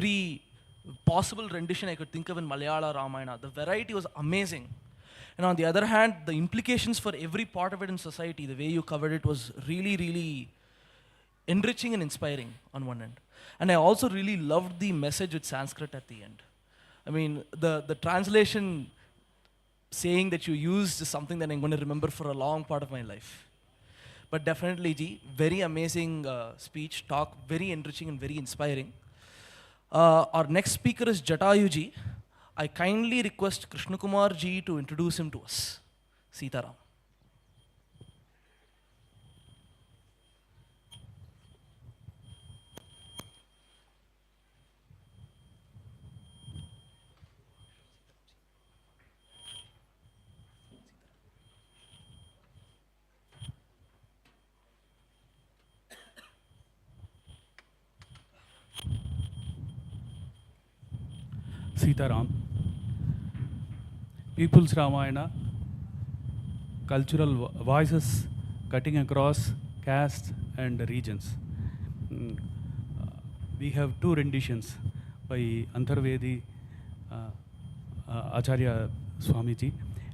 every possible rendition I could think of in Malayala Ramayana. The variety was amazing. And on the other hand, the implications for every part of it in society, the way you covered it was really, really enriching and inspiring on one end. And I also really loved the message with Sanskrit at the end. I mean, the translation saying that you used is something that I'm going to remember for a long part of my life. But definitely, Ji, very amazing speech, talk, very enriching and very inspiring. Our next speaker is Jatayu Ji. I kindly request Krishna Kumar Ji to introduce him to us. Sitaram. Sitaram. People's Ramayana, cultural voices cutting across castes and regions. We have two renditions by Antharvedi Acharya Swamiji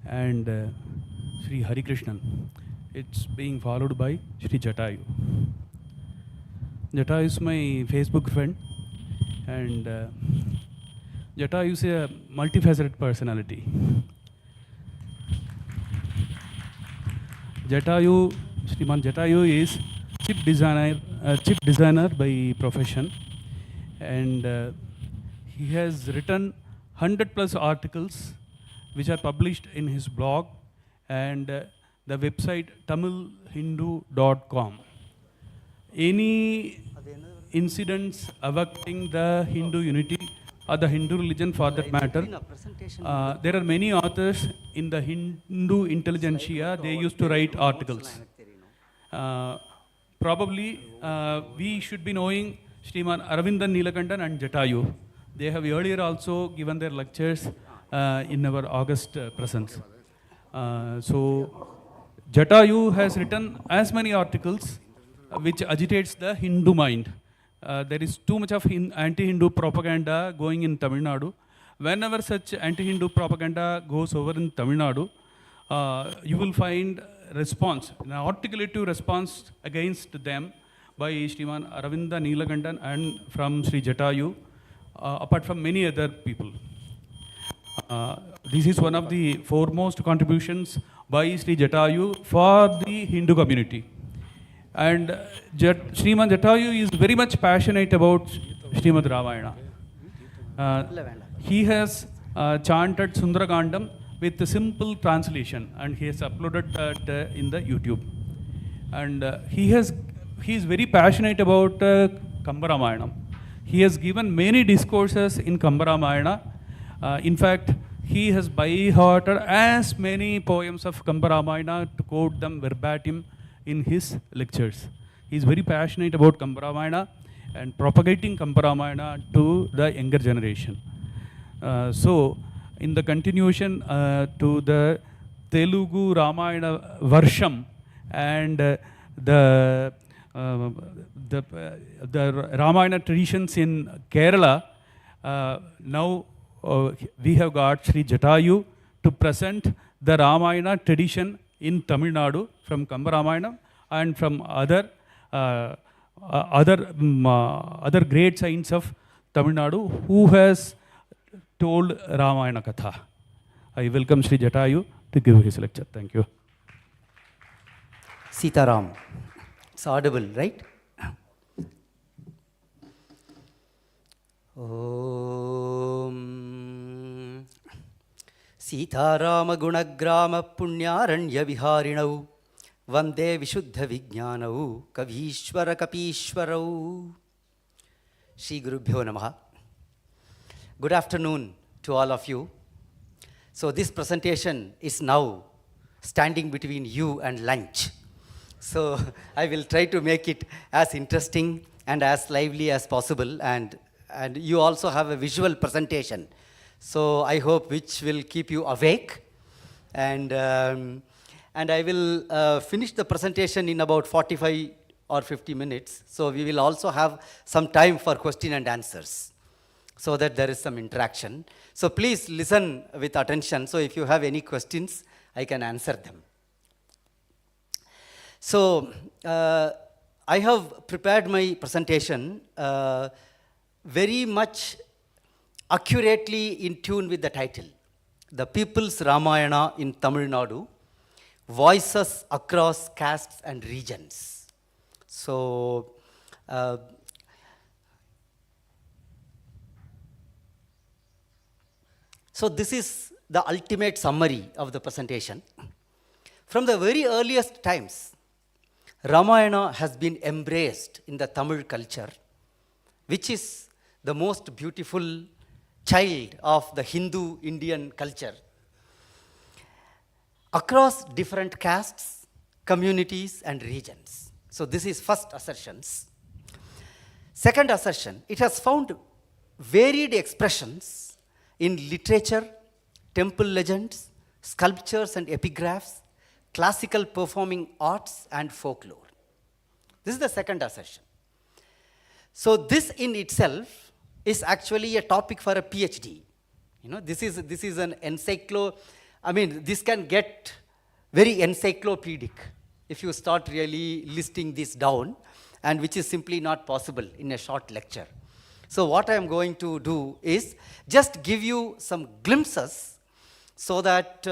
and Sri Hari Krishnan. It's being followed by Sri Jatayu. Jatayu is my Facebook friend, and Jatayu is a multifaceted personality. Sriman Jatayu is chip designer by profession, and he has written 100 plus articles which are published in his blog and the website tamilhindu.com. Any incidents affecting the Hindu unity or the Hindu religion for that matter, there are many authors in the Hindu intelligentsia, they used to write articles. Probably we should be knowing Sriman Aravindan Neelakantan and Jatayu. They have earlier also given their lectures in our August presence. So Jatayu has written as many articles which agitates the Hindu mind. There is too much of anti-Hindu propaganda going in Tamil Nadu. Whenever such anti-Hindu propaganda goes over in Tamil Nadu, you will find response, an articulative response against them by Sriman Aravinda Neelakantan and from Sri Jatayu, apart from many other people. This is one of the foremost contributions by Sri Jatayu for the Hindu community. And Srimad Jatayu is very much passionate about Srimad Ramayana. He has chanted Sundarakandam with a simple translation, and he has uploaded that in the YouTube. And he is very passionate about Kamba Ramayanam. He has given many discourses in Kamba Ramayana. In fact, he has by-hearted as many poems of Kamba Ramayana to quote them verbatim in his lectures. He is very passionate about Kamba Ramayana and propagating Kamba Ramayana to the younger generation. So, in the continuation to the Telugu Ramayana Varsham and the Ramayana traditions in Kerala, now we have got Sri Jatayu to present the Ramayana tradition in Tamil Nadu from Kamba Ramayanam and from other great saints of Tamil Nadu who has told Ramayana Katha. I welcome Sri Jatayu to give his lecture. Thank you. Sitaram. It's audible, right? Om Sitarama Gunagrama Punyaranya Viharinau Vande Vishuddha Vijnanau Kavishwara Kapishwarau. Shri Gurubhyo Namaha. Good afternoon to all of you. So this presentation is now standing between you and lunch. So I will try to make it as interesting and as lively as possible, and you also have a visual presentation. So I hope which will keep you awake, and I will finish the presentation in about 45 or 50 minutes. So we will also have some time for question and answers. so that there is some interaction. So please listen with attention. So if you have any questions, I can answer them. So I have prepared my presentation very much accurately in tune with the title, The People's Ramayana in Tamil Nadu, Voices Across Castes and Regions. So this is the ultimate summary of the presentation. From the very earliest times, Ramayana has been embraced in the Tamil culture, which is the most beautiful child of the Hindu Indian culture. Across different castes, communities, and regions. So this is first assertions. Second assertion, it has found varied expressions in literature, temple legends, sculptures and epigraphs, classical performing arts, and folklore. This is the second assertion. So this in itself is actually a topic for a PhD. You know, this is an this can get very encyclopedic if you start really listing this down, and which is simply not possible in a short lecture. So what I am going to do is just give you some glimpses so that,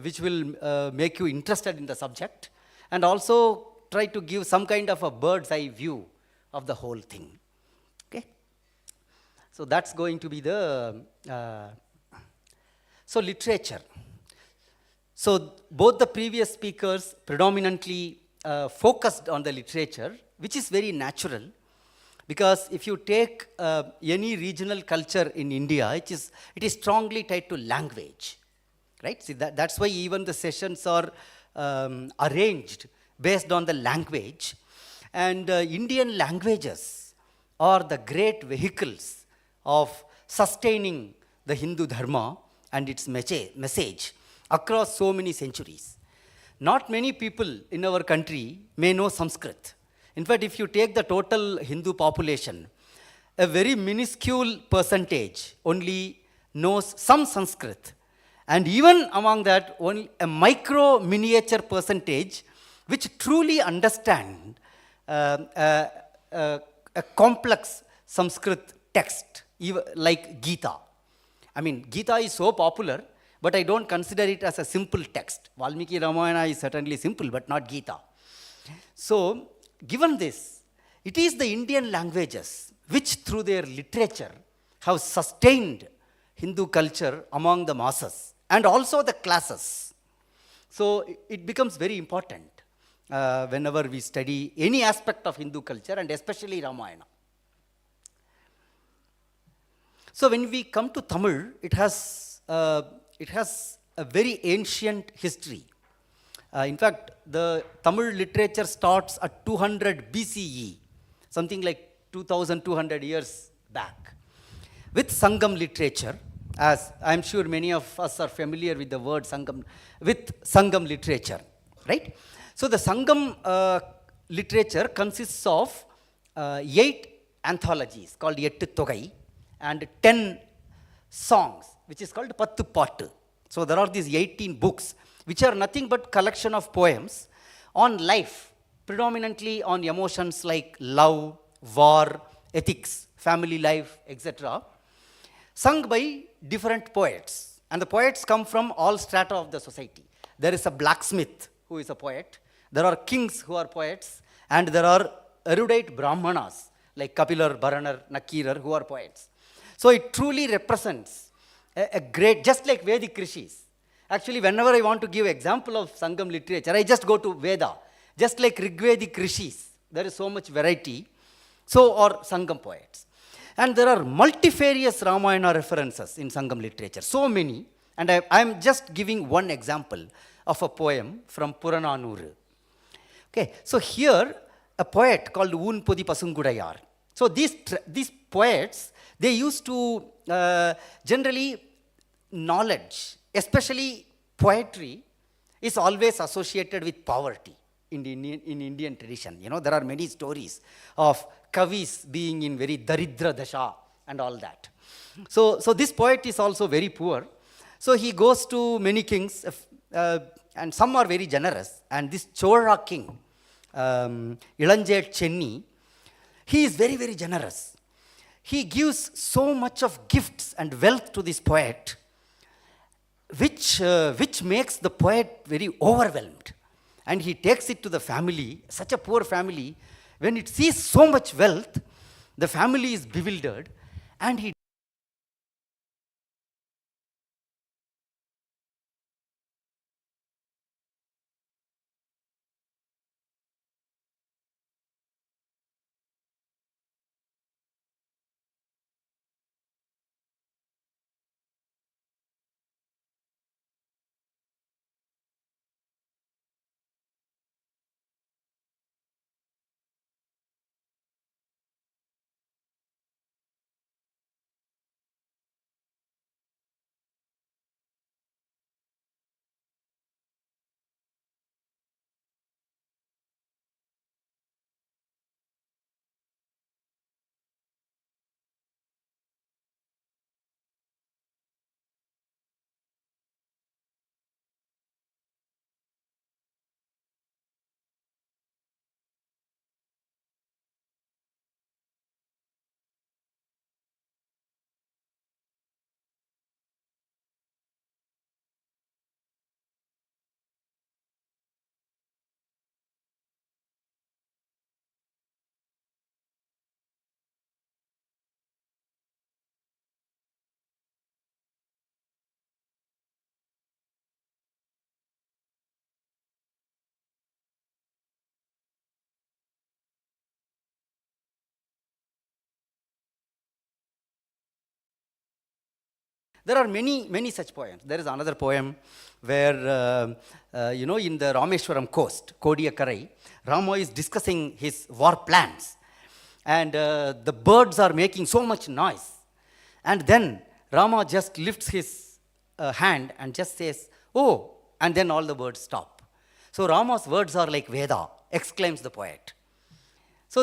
which will make you interested in the subject, and also try to give some kind of a bird's eye view of the whole thing. Okay? So that's going to be the, so literature. So both the previous speakers predominantly focused on the literature, which is very natural. Because if you take any regional culture in India, it is strongly tied to language, right? See, that's why even the sessions are arranged based on the language. And Indian languages are the great vehicles of sustaining the Hindu Dharma and its message across so many centuries. Not many people in our country may know Sanskrit. In fact, if you take the total Hindu population, a very minuscule percentage only knows some Sanskrit. And even among that, only a micro miniature percentage which truly understand a complex Sanskrit text, like Gita. I mean, Gita is so popular, but I don't consider it as a simple text. Valmiki Ramayana is certainly simple, but not Gita. So, given this, it is the Indian languages which through their literature have sustained Hindu culture among the masses and also the classes. So it becomes very important whenever we study any aspect of Hindu culture, and especially Ramayana. So when we come to Tamil, it has a very ancient history. In fact, the Tamil literature starts at 200 BCE, something like 2,200 years back, with Sangam literature, as I'm sure many of us are familiar with the word Sangam, with Sangam literature, right? So the Sangam literature consists of 8 anthologies called Ettu Togai and 10 songs, which is called Pattu Pattu. So there are these 18 books, which are nothing but collection of poems on life, predominantly on emotions like love, war, ethics, family life, etc., sung by different poets. And the poets come from all strata of the society. There is a blacksmith who is a poet, there are kings who are poets, and there are erudite brahmanas like Kapilar, Baranar, Nakirar who are poets. So it truly represents a great, just like Vedic rishis. Actually, whenever I want to give example of Sangam literature, I just go to Veda. Just like Rigvedic rishis, there is so much variety. So are Sangam poets. And there are multifarious Ramayana references in Sangam literature, so many. And I am just giving one example of a poem from Purananuru. Okay, so here a poet called Unpodi Pasungudayar. So these poets, they used to generally knowledge, especially poetry, is always associated with poverty in Indian tradition. You know, there are many stories of kavis being in very daridra dasha and all that. So this poet is also very poor. So he goes to many kings, and some are very generous. And this Chola king, Ilanjay Chenni, he is very, very generous. He gives so much of gifts and wealth to this poet, which makes the poet very overwhelmed. And he takes it to the family, such a poor family. When it sees so much wealth, the family is bewildered, and he There are many such poems. There is another poem where, in the Rameshwaram coast, Kodiyakarai, Rama is discussing his war plans. And the birds are making so much noise. And then Rama just lifts his hand and just says, "Oh," and then all the birds stop. So Rama's words are like Veda, exclaims the poet. So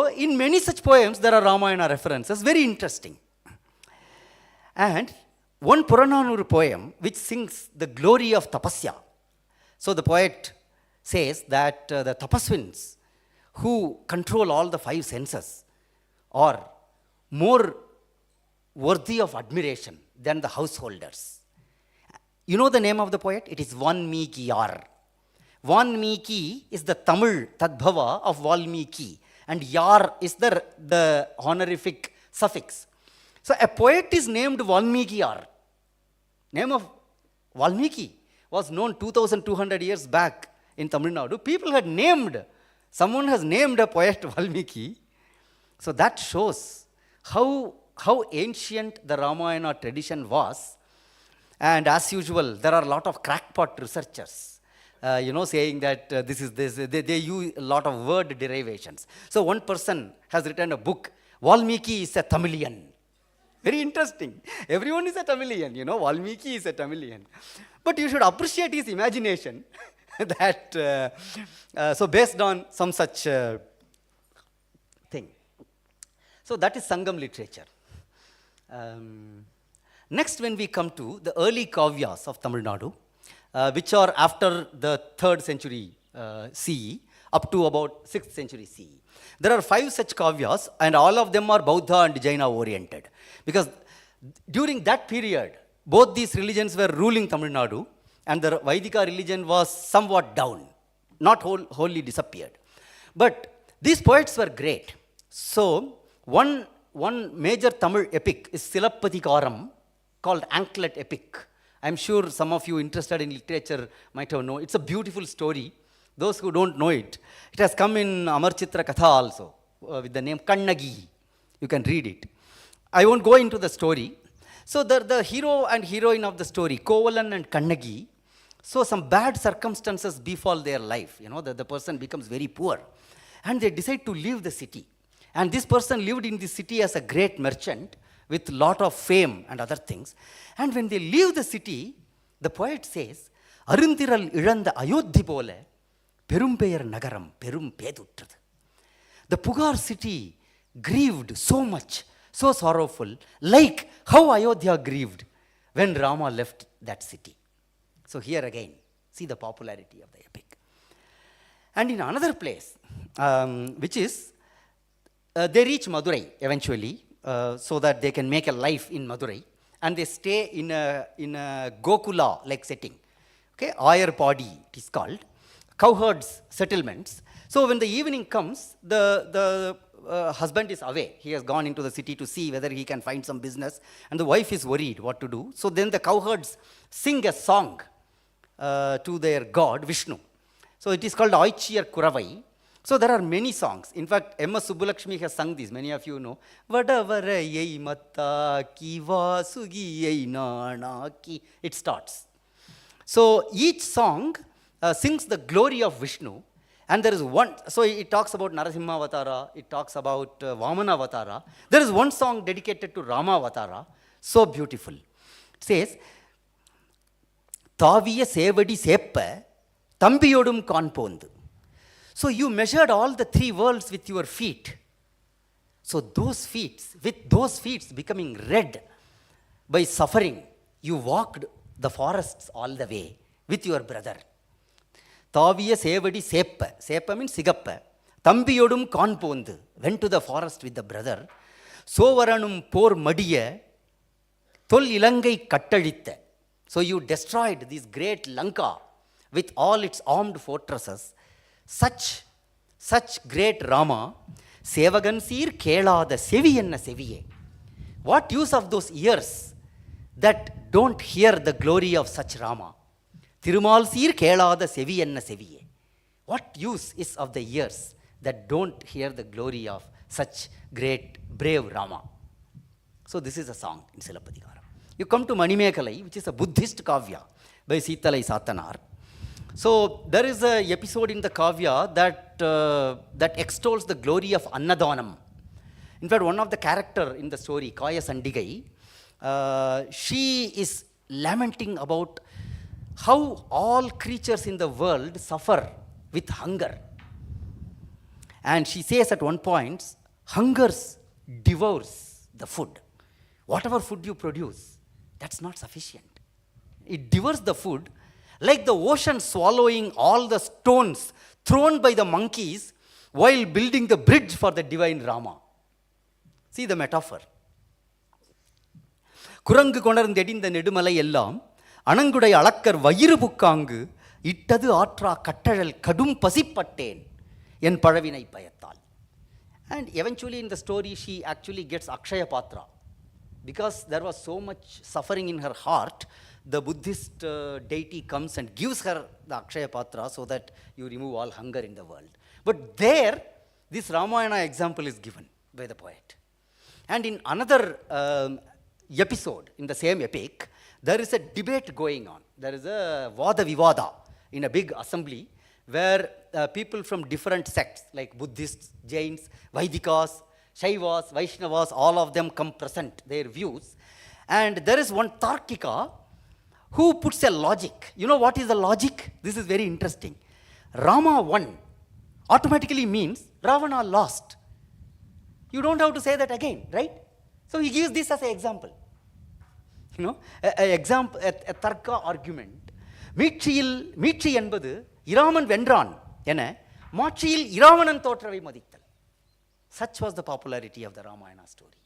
in many such poems, there are Ramayana references, very interesting. And one Purananuru poem which sings the glory of tapasya. So the poet says that the tapaswins who control all the five senses are more worthy of admiration than the householders. You know the name of the poet? It is Valmiki. Valmiki is the Tamil Tadbhava of Valmiki, and Yar is the honorific suffix. So a poet is named Valmiki. Name of Valmiki was known 2200 years back in Tamil Nadu. Someone has named a poet Valmiki. So that shows how ancient the Ramayana tradition was. And as usual, there are a lot of crackpot researchers, saying that they use a lot of word derivations. So one person has written a book, Valmiki is a Tamilian. Very interesting. Everyone is a Tamilian, Valmiki is a Tamilian. But you should appreciate his imagination so based on some such thing. So that is Sangam literature. Next, when we come to the early kavyas of Tamil Nadu, which are after the 3rd century CE, up to about 6th century CE. There are 5 such kavyas, and all of them are Buddha and Jaina oriented. Because during that period, both these religions were ruling Tamil Nadu, and the Vaidika religion was somewhat down, not wholly disappeared. But these poets were great. So, one major Tamil epic is Silappatikaram, called Anklet Epic. I'm sure some of you interested in literature might have known. It's a beautiful story. Those who don't know it, it has come in Amarchitra Katha also, with the name Kannagi. You can read it. I won't go into the story. So the hero and heroine of the story, Kovalan and Kannagi, so some bad circumstances befall their life. The person becomes very poor. And they decide to leave the city. And this person lived in the city as a great merchant with lot of fame and other things. And when they leave the city, the poet says, Arundiral Ilanda Ayodhi pole, Perumpeyar Nagaram, Perum Pedutrat. The Pugar city grieved so much so sorrowful, like how Ayodhya grieved when Rama left that city. So here again, see the popularity of the epic. And in another place, which is, they reach Madurai eventually, so that they can make a life in Madurai, and they stay in a Gokula-like setting. Okay, Ayarpadi it is called, cowherds settlements. So when the evening comes, the husband is away. He has gone into the city to see whether he can find some business, and the wife is worried what to do. So then the cowherds sing a song to their god Vishnu. So it is called Aichiyar Kuravai. So there are many songs. In fact, M.S. Subbulakshmi has sung these. Many of you know. Vadavarayai mattaki vasugiyai nanaki. It starts. So each song sings the glory of Vishnu. And there is one, so it talks about Narasimha Avatara, it talks about Vamana Avatara. There is one song dedicated to Rama Avatara. So beautiful. It says, Taviya sevadi seppa, Thambiyodum kanpondu. So you measured all the three worlds with your feet. So those feet, with those feet becoming red by suffering, you walked the forests all the way with your brother. Taviya sevadi seppa. Seppa means sigappa. Thambiyodum kanpondu. Went to the forest with the brother. Sovaranum por madiya. Thol ilangai kattalitta. So you destroyed this great Lanka with all its armed fortresses. Such great Rama, Sevagansir Kela the Seviyenna Seviye. What use of those ears that don't hear the glory of such Rama? Thirumalsir Kela the Seviyenna Seviye. What use is of the ears that don't hear the glory of such great, brave Rama? So this is a song in Silapadikara. You come to Manimekalai, which is a Buddhist kavya by Sitalai Satanar. So there is an episode in the kavya that extols the glory of Annadanam. In fact, one of the character in the story, Kaya Sandigai, she is lamenting about how all creatures in the world suffer with hunger. And she says at one point, hunger devours the food. Whatever food you produce, that's not sufficient. It devours the food, like the ocean swallowing all the stones thrown by the monkeys while building the bridge for the divine Rama. See the metaphor. Kurangu konarndedinda nedumalai ellam anangudai alakkar vayiru pukkangu ittadu aatra kattalal kadum pasippatten en palavinai payattal. And eventually in the story she actually gets Akshaya Patra. Because there was so much suffering in her heart, the Buddhist deity comes and gives her the Akshaya Patra so that you remove all hunger in the world. But there, this Ramayana example is given by the poet. And in another episode, in the same epic, there is a debate going on. There is a Vada Vivada in a big assembly where people from different sects like Buddhists, Jains, Vaidikas, Shaivas, Vaishnavas, all of them come present their views. And there is one Tarkika who puts a logic. You know what is the logic? This is very interesting. Rama won automatically means Ravana lost. You don't have to say that again, right? So he gives this as an example. You know, a Tarka argument. மீட்சி என்பது இராமன் வென்றான் என மாட்சியில் Ravanan தோற்றவை மதித்தல். Such was the popularity of the Ramayana story.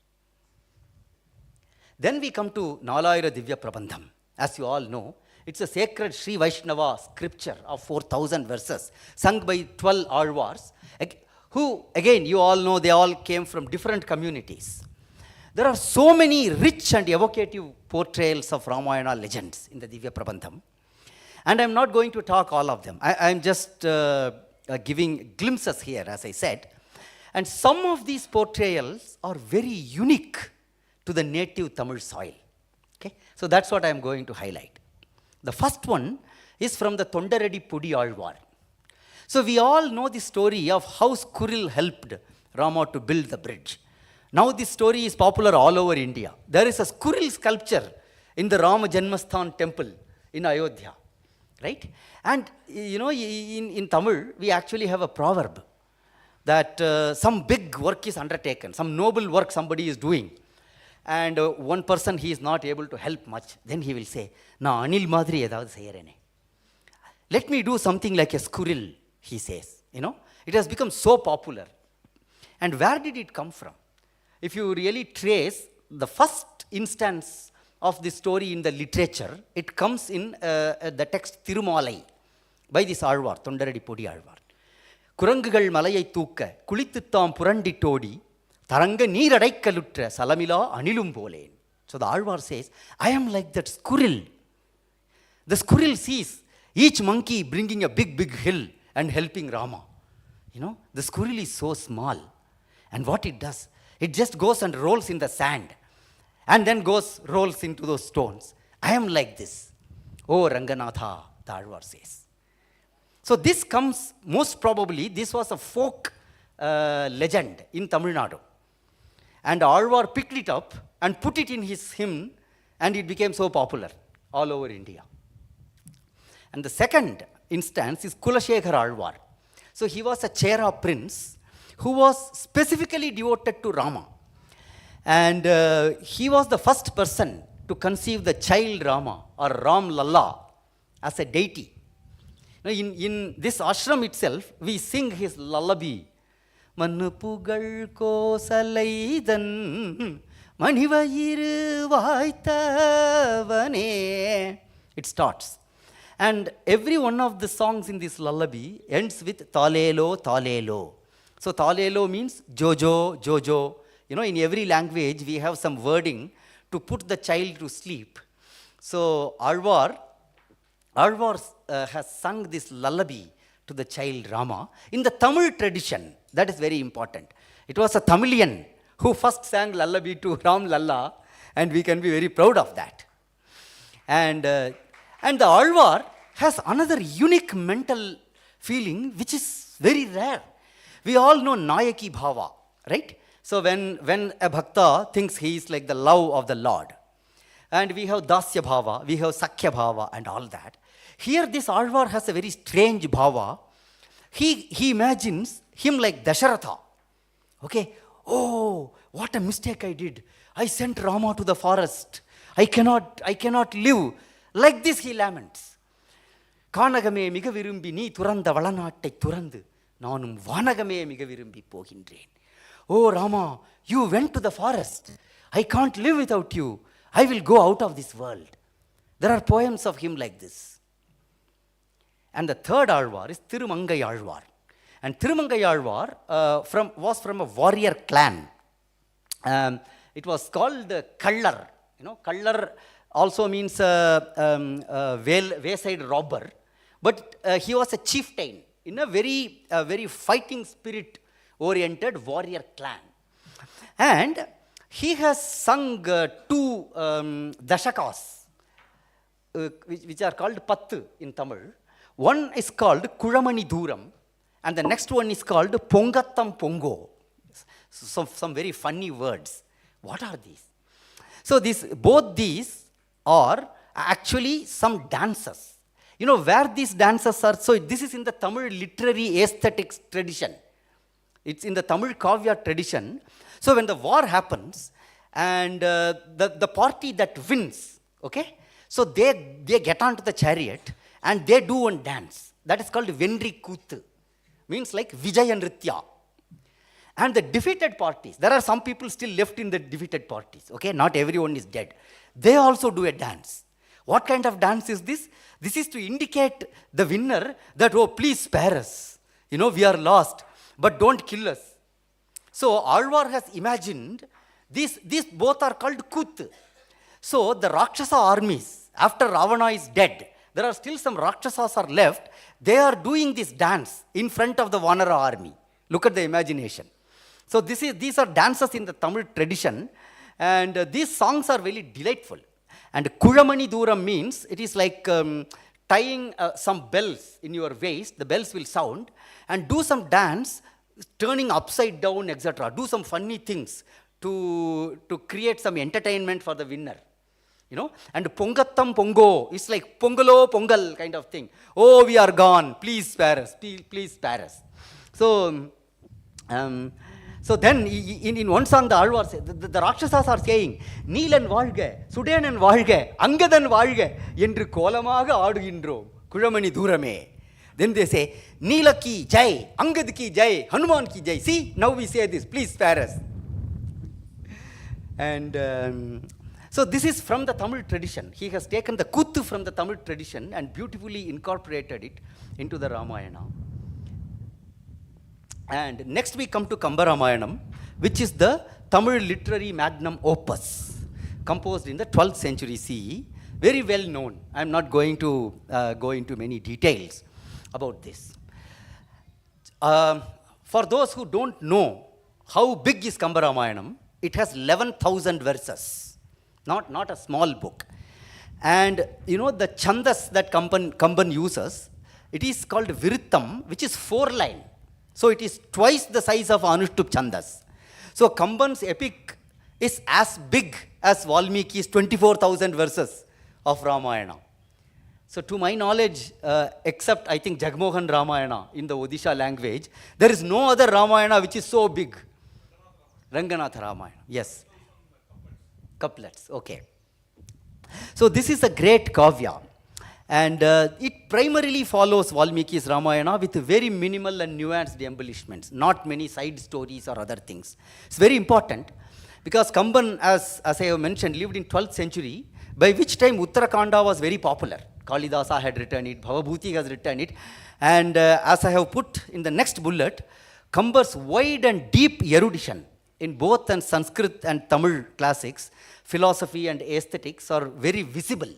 Then we come to Nalayira Divya Prabandham. As you all know, it's a sacred Sri Vaishnava scripture of 4,000 verses, sung by 12 Alwars, who, again, you all know, they all came from different communities. There are so many rich and evocative portrayals of Ramayana legends in the Divya Prabandham. And I'm not going to talk all of them. I'm just giving glimpses here, as I said. And some of these portrayals are very unique to the native Tamil soil. Okay? So that's what I'm going to highlight. The first one is from the Tondaradi Pudi Alvar. So we all know the story of how Skuril helped Rama to build the bridge. Now this story is popular all over India. There is a Skuril sculpture in the Rama Janmasthan temple in Ayodhya. Right? And you know, in Tamil, we actually have a proverb that some big work is undertaken, some noble work somebody is doing. and one person he is not able to help much, then he will say, na anil madri edavadhu seiyarene. Let me do something like a squirrel, he says. It has become so popular. And where did it come from? If you really trace the first instance of this story in the literature, it comes in the text Thirumalai by this Alwar, Thondaradi Podi Alwar. குரங்குகள் மலையை தூக்க குளித்துத்தாம் புரண்டிட்டோடி தரங்க நீரடைக்கலுற்ற சலமிலா அணிலும் போலேன். So the Alwar says, I am like that squirrel. The squirrel sees each monkey bringing a big hill and helping Rama. The squirrel is so small. And what it does, it just goes and rolls in the sand and then rolls into those stones. I am like this. Oh Ranganatha, the Alwar says. So this comes, most probably, this was a folk legend in Tamil Nadu. And Alwar picked it up and put it in his hymn, and it became so popular all over India. And the second instance is Kulashekar Alwar. So he was a Chera prince who was specifically devoted to Rama. And he was the first person to conceive the child Rama or Ram Lalla as a deity. Now, in this ashram itself, we sing his lullaby. Manupugal kosalaidan manivayiru vaitavane. It starts. And every one of the songs in this lullaby ends with talelo, talelo. So talelo means jojo, jojo. In every language we have some wording to put the child to sleep. So Alwar has sung this lullaby to the child Rama in the Tamil tradition. That is very important. It was a Tamilian who first sang lullaby to Ram Lalla, and we can be very proud of that. And the Alwar has another unique mental feeling which is very rare. We all know Nayaki Bhava, right? So when a bhakta thinks he is like the love of the Lord, and we have Dasya Bhava, we have Sakya Bhava and all that. Here this Alwar has a very strange bhava. He imagines him like Dasharatha. Okay, oh, what a mistake I did. I sent Rama to the forest. I cannot live. Like this he laments. Kanagame miga virumbi nee turanda valanattai turandu naanum vanagame miga virumbi pogindren. Oh Rama, you went to the forest. I can't live without you. I will go out of this world. There are poems of him like this. And the third Alwar is Thirumangai Alwar. And Thirumangai Alwar was from a warrior clan. It was called Kallar. Kallar also means wayside robber. But he was a chieftain in a very fighting spirit oriented warrior clan. And he has sung two dashakas, which are called Pattu in Tamil. One is called Kulamani Duram, and the next one is called Pongattam Pongo. Some very funny words. What are these? So both these are actually some dances. Where these dances are, so this is in the Tamil literary aesthetics tradition. It's in the Tamil Kavya tradition. So when the war happens, and the party that wins, okay, so they get onto the chariot, and they do one dance. That is called Venri Kuthu. Means like Vijaya Nritya. And the defeated parties, there are some people still left in the defeated parties. Okay, not everyone is dead. They also do a dance. What kind of dance is this? This is to indicate the winner that, oh, please spare us. We are lost, but don't kill us. So Alwar has imagined, these both are called Kuthu. So the Rakshasa armies, after Ravana is dead, there are still some Rakshasas are left. They are doing this dance in front of the Vanara army. Look at the imagination. So these are dances in the Tamil tradition, and these songs are very delightful. And Kulamani Duram means it is like tying some bells in your waist. The bells will sound, and do some dance, turning upside down, etc. Do some funny things to create some entertainment for the winner. And Pongattam Pongo is like Pongalo Pongal kind of thing. Oh, we are gone. Please spare us. Please spare us. So So then, in one song, the Alwars, the Rakshasas are saying, Neelan Valga, Sudanan Valga, Angadan Valga, Yendru Kolamaga Adugindro, Kuramani Durame. Then they say, Neela ki Jai, Angad ki Jai, Hanuman ki Jai. See, now we say this, please spare us. And so this is from the Tamil tradition. He has taken the Kuttu from the Tamil tradition and beautifully incorporated it into the Ramayana. And next we come to Kamba Ramayanam, which is the Tamil literary magnum opus, composed in the 12th century CE, very well known. I am not going to go into many details about this. For those who don't know how big is Kamba Ramayanam, it has 11,000 verses, not a small book. And you know the chandas that Kamban uses, it is called Virittam, which is 4-line. So it is twice the size of Anushtup Chandas. So Kamban's epic is as big as Valmiki's 24,000 verses of Ramayana. So to my knowledge, except I think Jagmohan Ramayana in the Odisha language, there is no other Ramayana which is so big. Ranganatha Ramayana, yes. Couplets, okay. So this is a great kavya. And it primarily follows Valmiki's Ramayana with very minimal and nuanced embellishments, not many side stories or other things. It's very important because Kamban, as I have mentioned, lived in 12th century, by which time Uttarakanda was very popular. Kalidasa had written it, Bhavabhuti has written it, and as I have put in the next bullet, Kamba's wide and deep erudition in both and Sanskrit and Tamil classics, philosophy and aesthetics are very visible.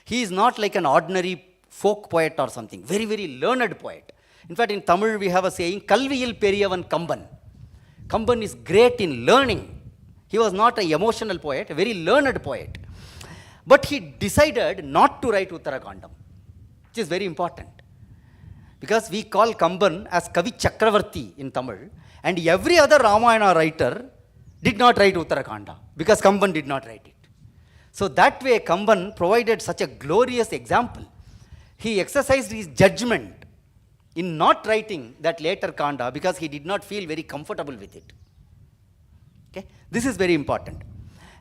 He is not like an ordinary folk poet or something, very, very learned poet. In fact, in Tamil we have a saying, Kalviyil Periyavan Kamban. Kamban is great in learning. He was not an emotional poet, a very learned poet. But he decided not to write Uttarakandam, which is very important. Because we call Kamban as Kavi Chakravarti in Tamil, and every other Ramayana writer did not write Uttarakanda, because Kamban did not write it. So that way Kamban provided such a glorious example. He exercised his judgment in not writing that later Kanda because he did not feel very comfortable with it. Okay? This is very important.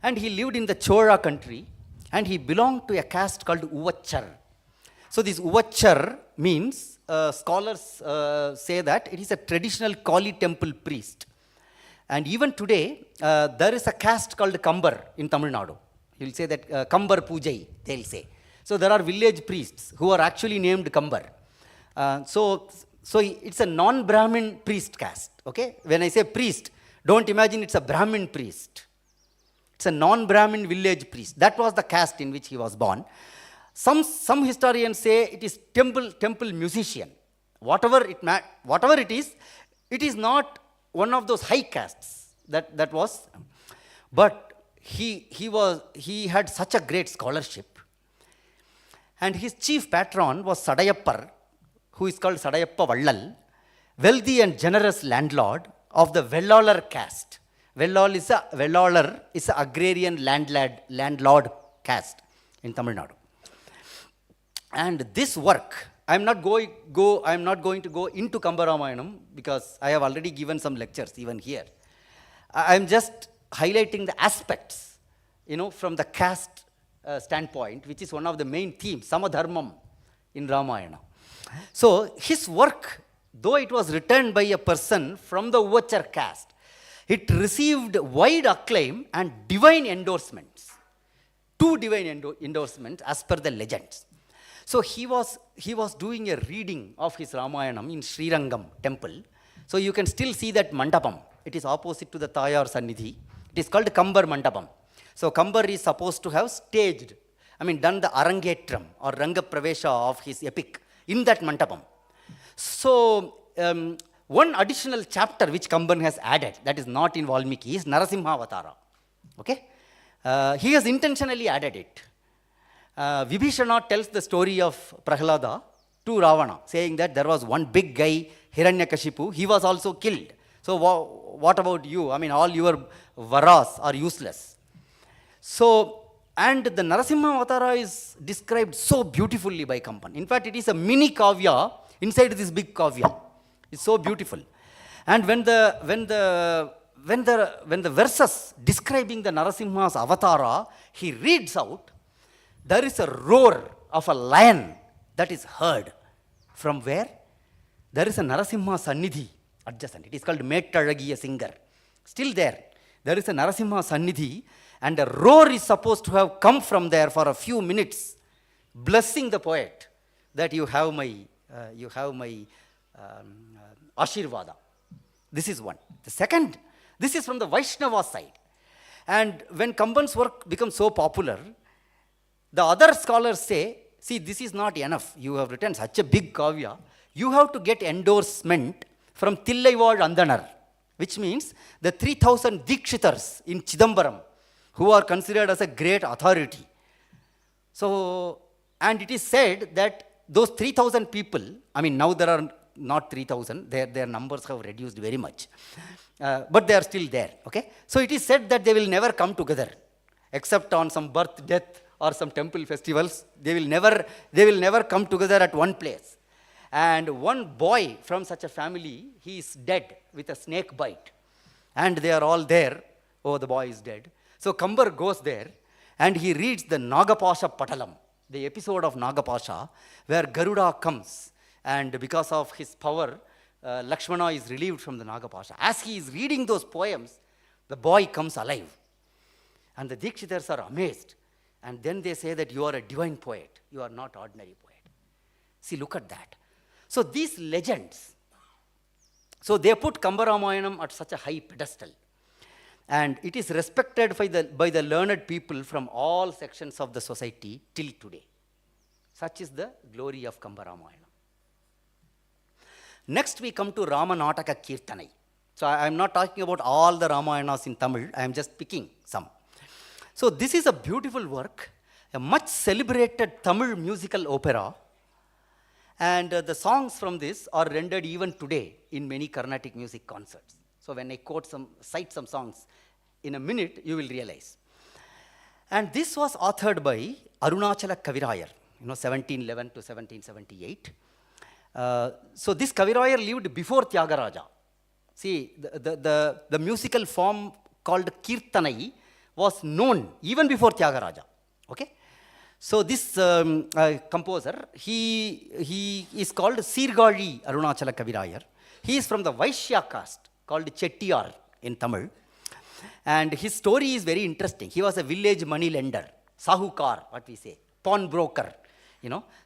And he lived in the Chola country and he belonged to a caste called Uvachar. So this Uvachar means, scholars say that it is a traditional Kali temple priest. And even today, there is a caste called Kambar in Tamil Nadu. He will say that Kambar Pujai, they will say. So there are village priests who are actually named Kambar. So it's a non-Brahmin priest caste. Okay? When I say priest, don't imagine it's a Brahmin priest. It's a non-Brahmin village priest. That was the caste in which he was born. Some historians say it is temple musician. Whatever it is not one of those high castes that was. But he had such a great scholarship, and his chief patron was Sadayappar, who is called Sadayappa Vallal, wealthy and generous landlord of the Vellalar caste. Vellalar is an agrarian landlord caste in Tamil Nadu. And this work, I am not going to go into Kamba Ramayanam because I have already given some lectures even here. I am just highlighting the aspects, from the caste standpoint, which is one of the main themes, Samadharmam in Ramayana. So his work, though it was written by a person from the Uvachar caste, it received wide acclaim and divine endorsements. 2 divine endorsements as per the legends. So he was doing a reading of his Ramayanam in Srirangam temple. So you can still see that mandapam. It is opposite to the Tayar Sannidhi. It is called Kambar Mandapam. So Kambar is supposed to have done the Arangetram or Ranga Pravesha of his epic in that Mandapam. So one additional chapter which Kamban has added, that is not in Valmiki, is Narasimhavatara. Okay? He has intentionally added it. Vibhishana tells the story of Prahlada to Ravana, saying that there was one big guy, Hiranyakashipu, he was also killed. So what about you? All your varas are useless. So, and the Narasimha Avatara is described so beautifully by Kamban. In fact, it is a mini kavya inside this big kavya. It's so beautiful. And when the verses describing the Narasimha's avatara, he reads out, there is a roar of a lion that is heard. From where? There is a Narasimha Sannidhi adjacent. It is called Mettalagiya Singer. Still there. There is a Narasimha Sannidhi, and a roar is supposed to have come from there for a few minutes, blessing the poet that you have my Ashirvada. This is one. The second, this is from the Vaishnava side. And when Kamban's work becomes so popular, the other scholars say, see, this is not enough. You have written such a big kavya. You have to get endorsement from Thillaivazh Andanar, which means the 3000 Dikshitars in Chidambaram, who are considered as a great authority. So, and it is said that those 3000 people, I mean, now there are not 3000, their numbers have reduced very much, but they are still there, okay? So it is said that they will never come together, except on some birth, death, or some temple festivals. They will never come together at one place. And one boy from such a family, he is dead with a snake bite. And they are all there. Oh, the boy is dead. So Kambar goes there and he reads the Nagapasha Patalam, the episode of Nagapasha, where Garuda comes. And because of his power, Lakshmana is relieved from the Nagapasha. As he is reading those poems, the boy comes alive. And the Dikshitars are amazed. And then they say that you are a divine poet. You are not ordinary poet. See, look at that. So these legends, so they put Kamba Ramayanam at such a high pedestal. And it is respected by the learned people from all sections of the society till today. Such is the glory of Kamba Ramayanam. Next we come to Ramanataka Kirtanai. So I am not talking about all the Ramayanas in Tamil. I am just picking some. So this is a beautiful work, a much celebrated Tamil musical opera. And the songs from this are rendered even today in many Carnatic music concerts. So when I cite some songs, in a minute you will realize. And this was authored by Arunachala Kavirayar, 1711 to 1778. So this Kavirayar lived before Tyagaraja. See, the musical form called Kirtanai was known even before Tyagaraja. Okay? So this composer, he is called Sirgali Arunachala Kavirayar. He is from the Vaishya caste called Chettiyar in Tamil. And his story is very interesting. He was a village money lender, Sahukar, what we say, pawnbroker.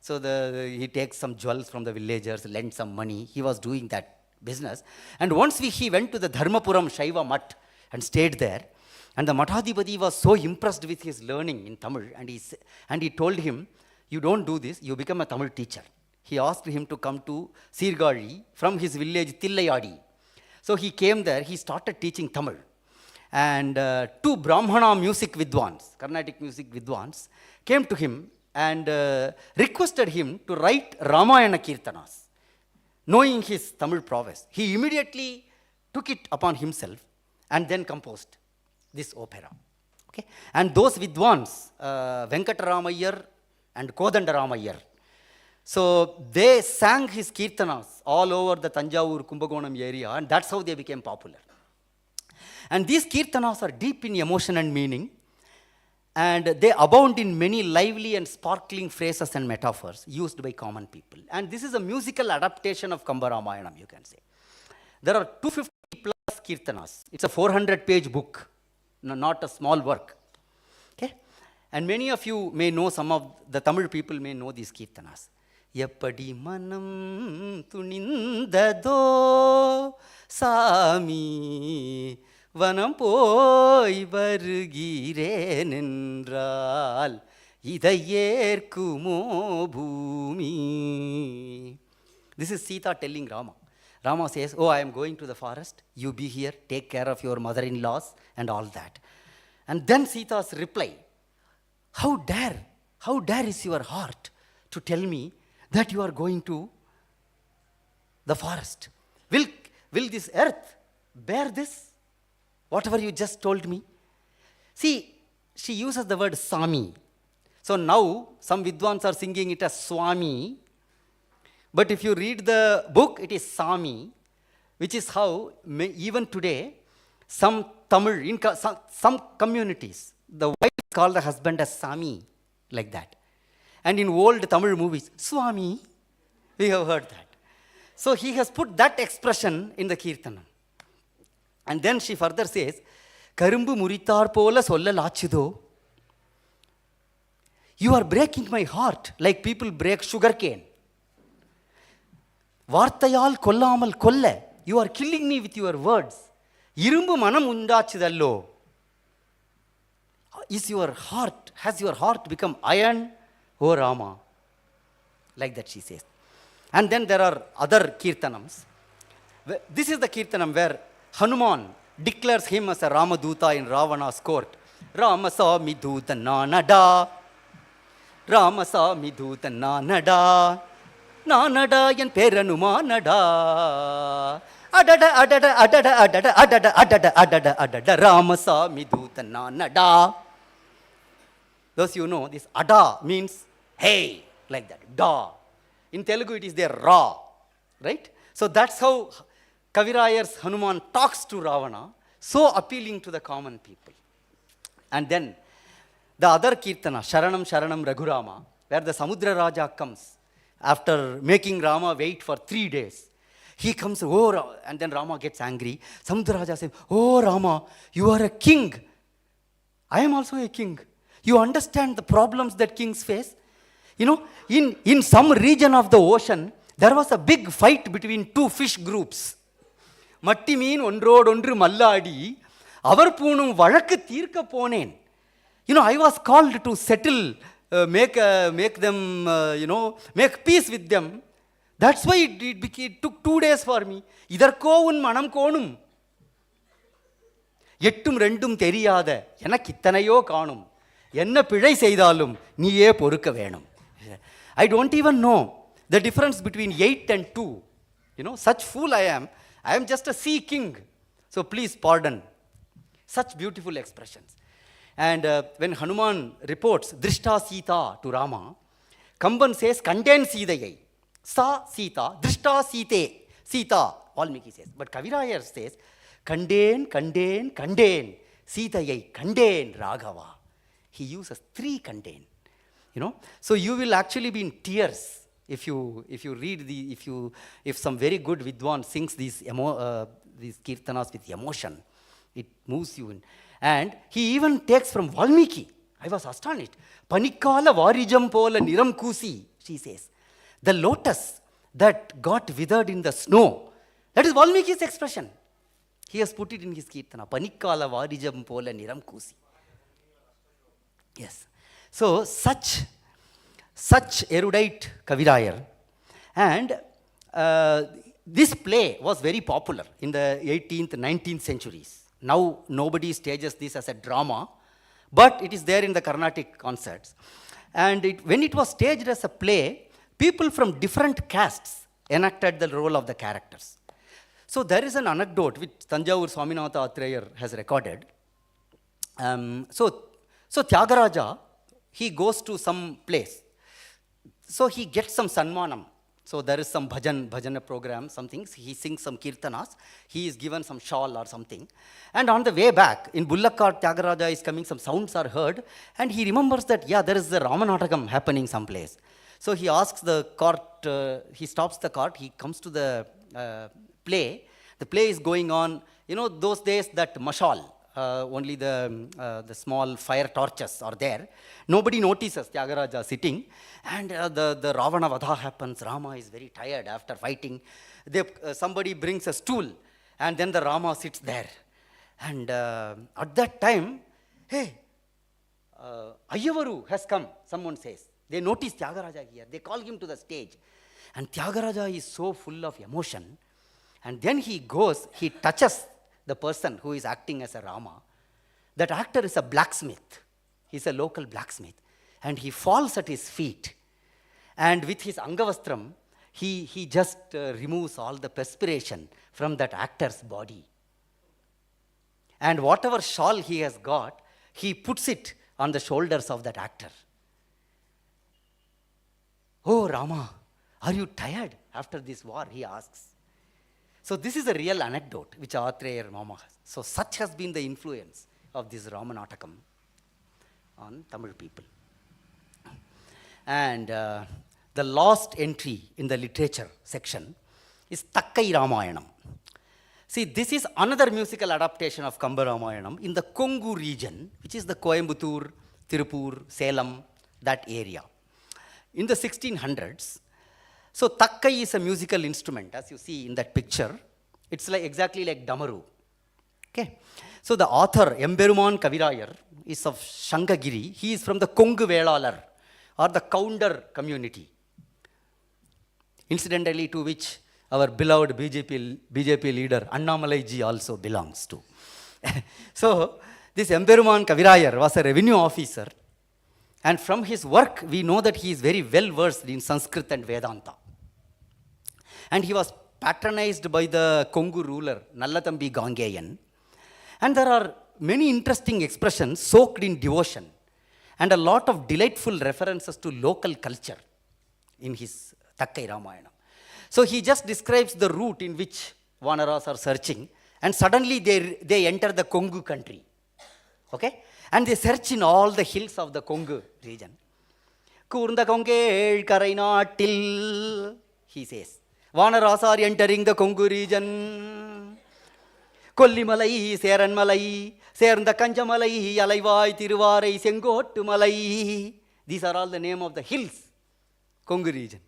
So he takes some jewels from the villagers, lends some money. He was doing that business. And once he went to the Dharmapuram Shaiva Mat and stayed there. And the Mathadipati was so impressed with his learning in Tamil, and he told him, you don't do this, you become a Tamil teacher. He asked him to come to Sirgali from his village Tillayadi. So he came there, he started teaching Tamil. And two Brahmana music vidwans, Carnatic music vidwans, came to him and requested him to write Ramayana Kirtanas, knowing his Tamil prowess. He immediately took it upon himself and then composed this opera. Okay? And those vidwans, Venkataramayar and Kodandaramayar, so they sang his kirtanas all over the Tanjavur, Kumbakonam area, and that's how they became popular. And these kirtanas are deep in emotion and meaning, and they abound in many lively and sparkling phrases and metaphors used by common people. And this is a musical adaptation of Kamba Ramayanam, you can say. There are 250 plus kirtanas. It's a 400-page book. Not a small work. Okay? And many of you may know, some of the Tamil people may know these kirtanas. Yappadi manam tunindado sami vanam poi varugireen endral idayerkumo bhumi. This is Sita telling Rama. Rama says, oh, I am going to the forest. You be here, take care of your mother-in-laws and all that. And then Sita's reply, how dare is your heart to tell me that you are going to the forest? Will this earth bear this? Whatever you just told me? See, she uses the word Sami. So now some Vidwans are singing it as Swami. But if you read the book, it is Sami. which is how even today, some Tamil, some communities, the wife call the husband as Sami, like that. And in old Tamil movies, Swami, we have heard that. So he has put that expression in the Kirtanam. And then she further says, Karumbu muritar pola sollalachido. You are breaking my heart like people break sugarcane. Vartayal kollamal kolle. You are killing me with your words. Irumbu manam undachidallo. Has your heart become iron, O Rama? Like that she says. And then there are other Kirtanams. This is the Kirtanam where Hanuman declares him as a Ramaduta in Ravana's court. Ramasa miduta nanada. Ramasa miduta nanada. Nanada yan peranuma nada. Adada adada adada adada adada adada adada adada Ramasa miduta nanada. Those you know, this ada means hey, like that. Da. In Telugu it is there ra. Right? So that's how Kavirayar's Hanuman talks to Ravana, so appealing to the common people. And then the other Kirtana, Sharanam Sharanam Raghurama, where the Samudra Raja comes after making Rama wait for 3 days. He comes, and then Rama gets angry. Samudra Raja says, oh Rama, you are a king. I am also a king. You understand the problems that kings face? You know, in some region of the ocean, there was a big fight between two fish groups. Matti மீன் ஒன்றோடு ஒன்று மல்லாடி அவர் பூணும் வழக்கு தீர்க்க போனேன். You know, I was called to settle, make them, make peace with them. That's why it took 2 days for me. இதற்கோ உன் மனம் கோணும். எட்டும் ரெண்டும் தெரியாத எனக்கு இத்தனையோ காணும். என்ன பிழை செய்தாலும் நீயே பொறுக்க வேணும். I don't even know the difference between 8 and 2. You know, such fool I am. I am just a sea king. So please pardon. Such beautiful expressions. And when Hanuman reports Drishta Sita to Rama, Kamban says, Kanden Sidayai. Sa Sita, Drishta Site. Sita, Valmiki says. But Kavirayar says, Kanden, Kanden, Kanden. Sitayai, Kanden, Raghava. He uses 3 Kanden. You know, so you will actually be in tears if you read if some very good Vidwan sings these kirtanas with emotion. It moves you in. And he even takes from Valmiki. I was astonished. Panikala varijam pola niram kusi, she says. The lotus that got withered in the snow. That is Valmiki's expression. He has put it in his kirtana. Panikala varijam pola niram kusi. Yes. So such erudite Kavirayar. And this play was very popular in the 18th, 19th centuries. Now nobody stages this as a drama, but it is there in the Carnatic concerts. And when it was staged as a play, people from different castes enacted the role of the characters. So there is an anecdote which Tanjavur Swaminatha Atrayar has recorded. So Tyagaraja, he goes to some place. So he gets some sanmanam. So there is some bhajana program, some things. He sings some kirtanas. He is given some shawl or something. And on the way back, in Bullakar, Tyagaraja is coming, some sounds are heard. And he remembers that, yeah, there is a Ramanatakam happening someplace. So he asks the cart, he stops the cart, he comes to the play. The play is going on, you know, those days that mashal, only the small fire torches are there. Nobody notices Tyagaraja sitting, and the Ravana Vadha happens. Rama is very tired after fighting. Somebody brings a stool, and then the Rama sits there. And at that time, hey, Ayyavaru has come, someone says. They notice Tyagaraja here. They call him to the stage. And Tyagaraja is so full of emotion. And then he goes, he touches the person who is acting as a Rama. That actor is a blacksmith. He's a local blacksmith. And he falls at his feet. And with his Angavastram, he just removes all the perspiration from that actor's body. And whatever shawl he has got, he puts it on the shoulders of that actor. Oh, Rama, are you tired after this war? He asks. So this is a real anecdote which Atreya Mama has. So such has been the influence of this Ramanatakam on Tamil people. And the last entry in the literature section is Takai Ramayanam. See, this is another musical adaptation of Kamba Ramayanam in the Kongu region, which is the Coimbatore, Tirupur, Salem, that area. In the 1600s, so Takai is a musical instrument, as you see in that picture. It's like exactly like Damaru. Okay. So the author, Emberuman Kavirayar, is of Shankagiri. He is from the Kongu Velalar, or the Kounder community. Incidentally, to which our beloved BJP leader Annamalai ji also belongs to. So this Emberuman Kavirayar was a revenue officer, and from his work we know that he is very well versed in Sanskrit and Vedanta. And he was patronized by the Kongu ruler Nallathambi Gangeyan. And there are many interesting expressions soaked in devotion and a lot of delightful references to local culture in his Takai Ramayanam. So he just describes the route in which Vanaras are searching, and suddenly they enter the Kongu country. Okay? And they search in all the hills of the Kongu region. Kurunda Kongel Karainatil, he says. Vanaras are entering the Kongu region. Kollimalai, Seranmalai, Seranda Kanjamalai, Alaivai, Tiruvarai, Sengotu Malai. These are all the name of the hills, Kongu region.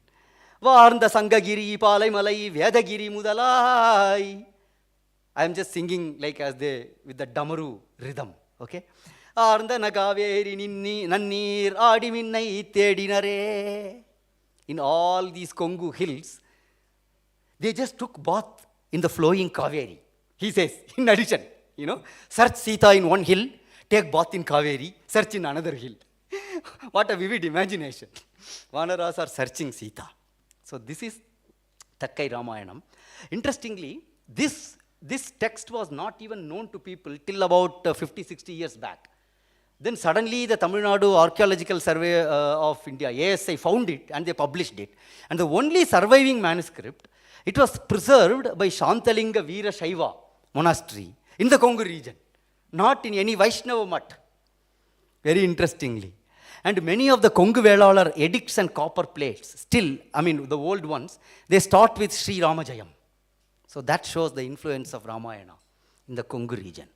Varnda Sangagiri, Palai Malai, Vedagiri Mudalai. I am just singing like as they with the Damaru rhythm. Okay? Arnda Nagaveri Nannir Adiminai Tedinare. In all these Kongu hills, they just took bath in the flowing Kaveri. He says, in addition, search Sita in one hill, take bath in Kaveri, search in another hill. What a vivid imagination. Vanaras are searching Sita. So this is Takai Ramayanam. Interestingly, this text was not even known to people till about 50-60 years back. Then suddenly the Tamil Nadu Archaeological Survey of India, ASI, found it and they published it. And the only surviving manuscript, it was preserved by Shantalinga Veera Shaiva monastery in the Kongu region, not in any Vaishnava mutt. Very interestingly. And many of the Kongu Velalar edicts and copper plates, still, the old ones, they start with Sri Ramajayam. So that shows the influence of Ramayana in the Kongu region.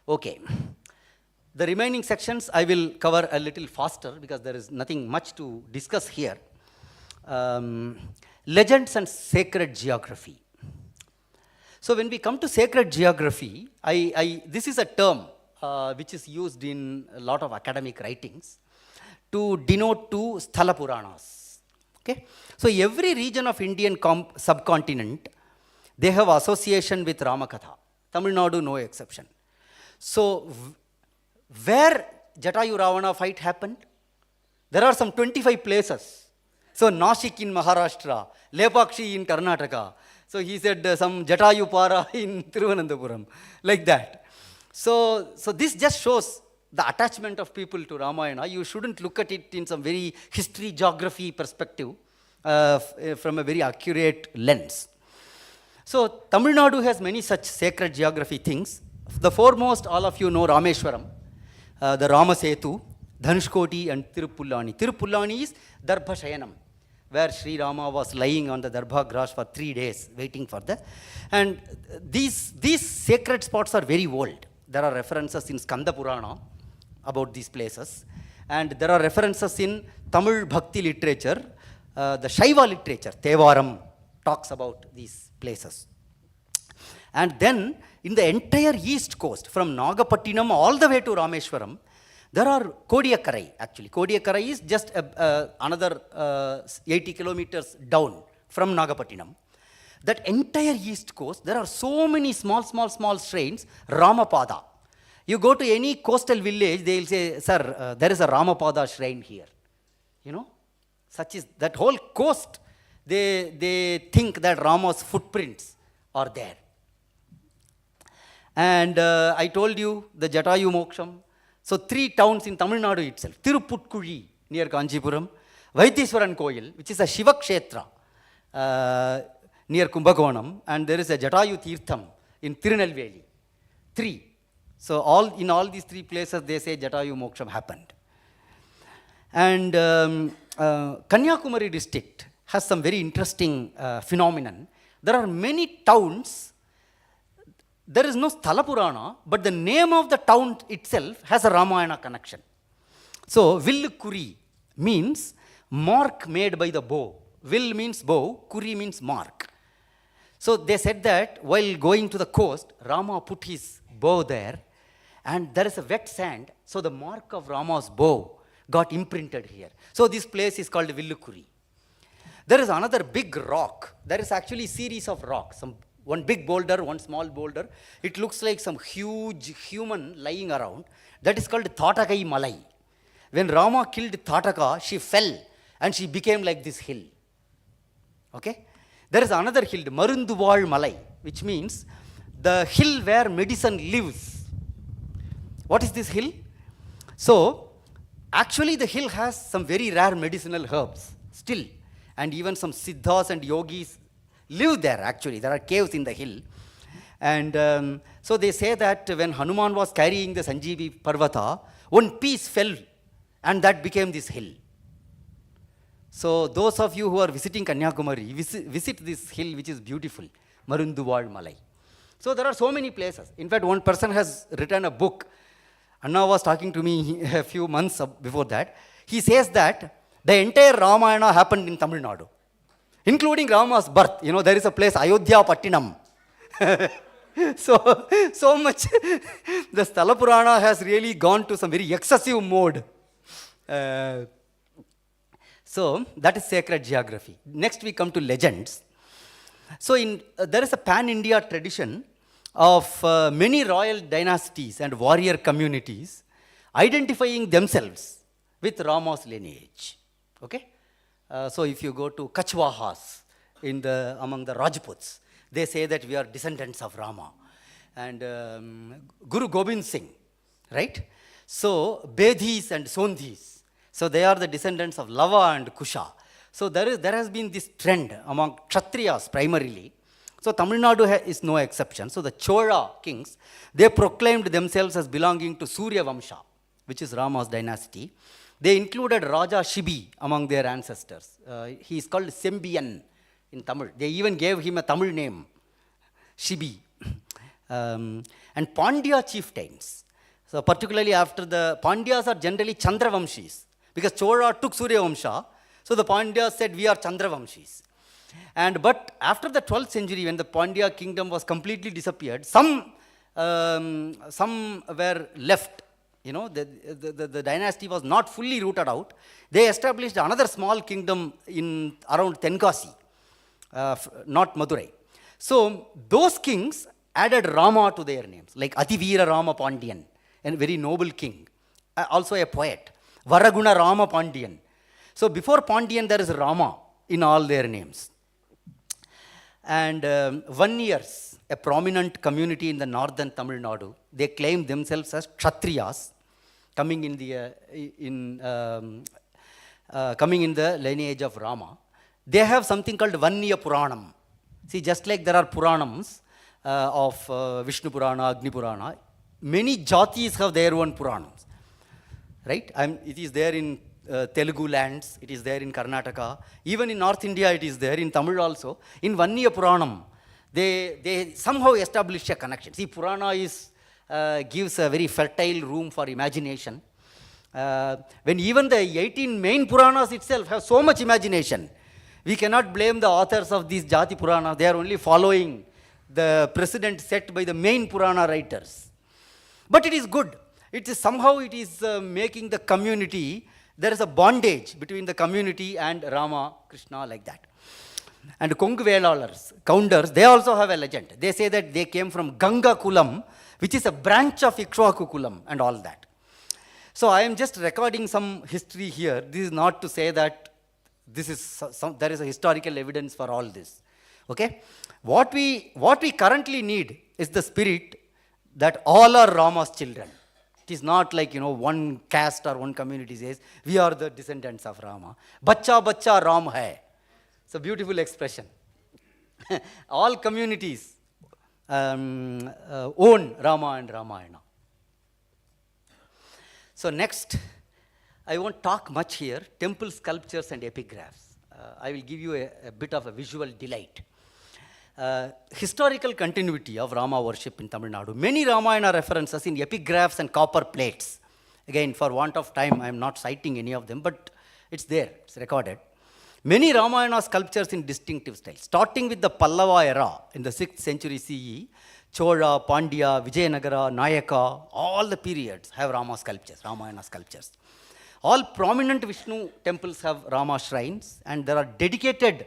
Okay. The remaining sections I will cover a little faster because there is nothing much to discuss here. Legends and sacred geography. So when we come to sacred geography, this is a term which is used in a lot of academic writings to denote two Sthala Puranas. Okay? So every region of Indian subcontinent, they have association with Ramakatha. Tamil Nadu, no exception. So where Jatayu Ravana fight happened, there are some 25 places. So Nashik in Maharashtra, Lepakshi in Karnataka. So he said some Jatayu Para in Thiruvananthapuram, like that. So this just shows the attachment of people to Ramayana. You shouldn't look at it in some very history, geography perspective from a very accurate lens. So Tamil Nadu has many such sacred geography things. The foremost, all of you know Rameshwaram, the Ramasetu, Dhanushkoti and Tirupullani. Tirupullani is Darbha Shayanam, where Sri Rama was lying on the Darbha grass for 3 days, waiting for the... And these sacred spots are very old. There are references in Skanda Purana about these places. And there are references in Tamil Bhakti literature. The Shaiva literature, Tevaram, talks about these places. And then, in the entire east coast, from Nagapattinam all the way to Rameshwaram, there are Kodiyakkarai, actually. Kodiyakkarai is just another 80 kilometers down from Nagapattinam. That entire east coast, there are so many small shrines, Ramapada. You go to any coastal village, they will say, sir, there is a Ramapada shrine here. Such is that whole coast, they think that Rama's footprints are there. And I told you the Jatayu Moksham. So 3 towns in Tamil Nadu itself. Tiruputkuri near Kanchipuram, Vaidiswaran Koil, which is a Shiva Kshetra near Kumbakonam, and there is a Jatayu Tirtham in Tirunelveli. 3. So in all these 3 places, they say Jatayu Moksham happened. And Kanyakumari district has some very interesting phenomenon. There are many towns. There is no Sthala Purana, but the name of the town itself has a Ramayana connection. So, Villukuri means mark made by the bow. Will means bow, Kuri means mark. So, they said that while going to the coast, Rama put his bow there, and there is a wet sand, so the mark of Rama's bow got imprinted here. So, this place is called Villukuri. There is another big rock. There is actually a series of rocks. One big boulder, one small boulder. It looks like some huge human lying around. That is called Takai Malai. When Rama killed Tataka, she fell and she became like this hill. Okay? There is another hill, Marunduval Malai, which means the hill where medicine lives. What is this hill? So, actually the hill has some very rare medicinal herbs still. And even some siddhas and yogis live there actually. There are caves in the hill. And so they say that when Hanuman was carrying the Sanjeevi Parvata, one piece fell and that became this hill. So those of you who are visiting Kanyakumari, visit this hill which is beautiful, Marunduval Malai. So there are so many places. In fact, one person has written a book. Anna was talking to me a few months before that. He says that the entire Ramayana happened in Tamil Nadu, including Rama's birth. You know, there is a place, Ayodhya Pattinam. so much, the Sthala Purana has really gone to some very excessive mode. So that is sacred geography. Next we come to legends. So there is a pan-India tradition of many royal dynasties and warrior communities identifying themselves with Rama's lineage. Okay? So if you go to Kachwahas among the Rajputs, they say that we are descendants of Rama. And Guru Gobind Singh, right? So Bedhis and Sondhis, so they are the descendants of Lava and Kusha. So there has been this trend among Kshatriyas primarily. So Tamil Nadu is no exception. So the Chola kings, they proclaimed themselves as belonging to Surya Vamsha, which is Rama's dynasty. They included Raja Shibi among their ancestors. He is called Sembiyan in Tamil. They even gave him a Tamil name, Shibi. And Pandya chieftains. So particularly after the Pandyas are generally Chandravamshis, because Chola took Surya Vamsha. So the Pandyas said, we are Chandravamshis. But after the 12th century, when the Pandya kingdom was completely disappeared, some were left. You know, the dynasty was not fully rooted out. They established another small kingdom around Tenkasi, not Madurai. So those kings added Rama to their names, like Ativira Rama Pandyan, a very noble king, also a poet. Varaguna Rama Pandyan. So before Pandyan, there is Rama in all their names. And Vanniyars, a prominent community in the northern Tamil Nadu, they claim themselves as Kshatriyas, coming in the lineage of Rama. They have something called Vanniya Puranam. See, just like there are Puranams of Vishnu Purana, Agni Purana, many jatis have their own Puranams. Right? It is there in Telugu lands, it is there in Karnataka, even in North India it is there, in Tamil also. In Vanniya Puranam, they somehow establish a connection. See, Purana gives a very fertile room for imagination. When even the 18 main Puranas itself have so much imagination, we cannot blame the authors of these Jati Puranas. They are only following the precedent set by the main Purana writers. But it is good. Somehow it is making the community, there is a bondage between the community and Rama, Krishna, like that. And Kongu Velalars, Counters, they also have a legend. They say that they came from Ganga Kulam, which is a branch of Ikshwaku Kulam and all that. So I am just recording some history here. This is not to say that there is a historical evidence for all this. Okay? What we currently need is the spirit that all are Rama's children. It is not like, one caste or one community says, we are the descendants of Rama. Bacha bacha Ram hai. It's a beautiful expression. All communities own Rama and Ramayana. So next, I won't talk much here, temple sculptures and epigraphs. I will give you a bit of a visual delight. Historical continuity of Rama worship in Tamil Nadu. Many Ramayana references in epigraphs and copper plates. Again, for want of time, I am not citing any of them, but it's there, it's recorded. Many Ramayana sculptures in distinctive styles, starting with the Pallava era in the 6th century CE, Chola, Pandya, Vijayanagara, Nayaka, all the periods have Rama sculptures, Ramayana sculptures. All prominent Vishnu temples have Rama shrines, and there are dedicated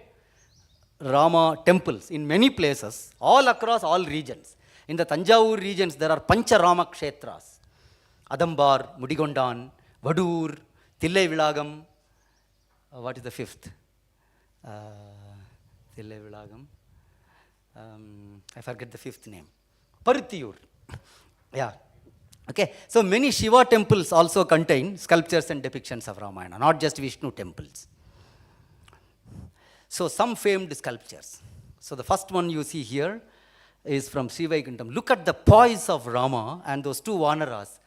Rama temples in many places, all across all regions. In the Tanjavur regions, there are Pancha Rama Kshetras, Adambar, Mudigondan, Vadur, Thillai Vilagam. What is the fifth? Thillai Vilagam. I forget the fifth name. Paruttiyur. Yeah. Okay. So many Shiva temples also contain sculptures and depictions of Ramayana, not just Vishnu temples. So some famed sculptures. So the first one you see here is from Sri Vaikuntham. Look at the poise of Rama and those two Vanaras.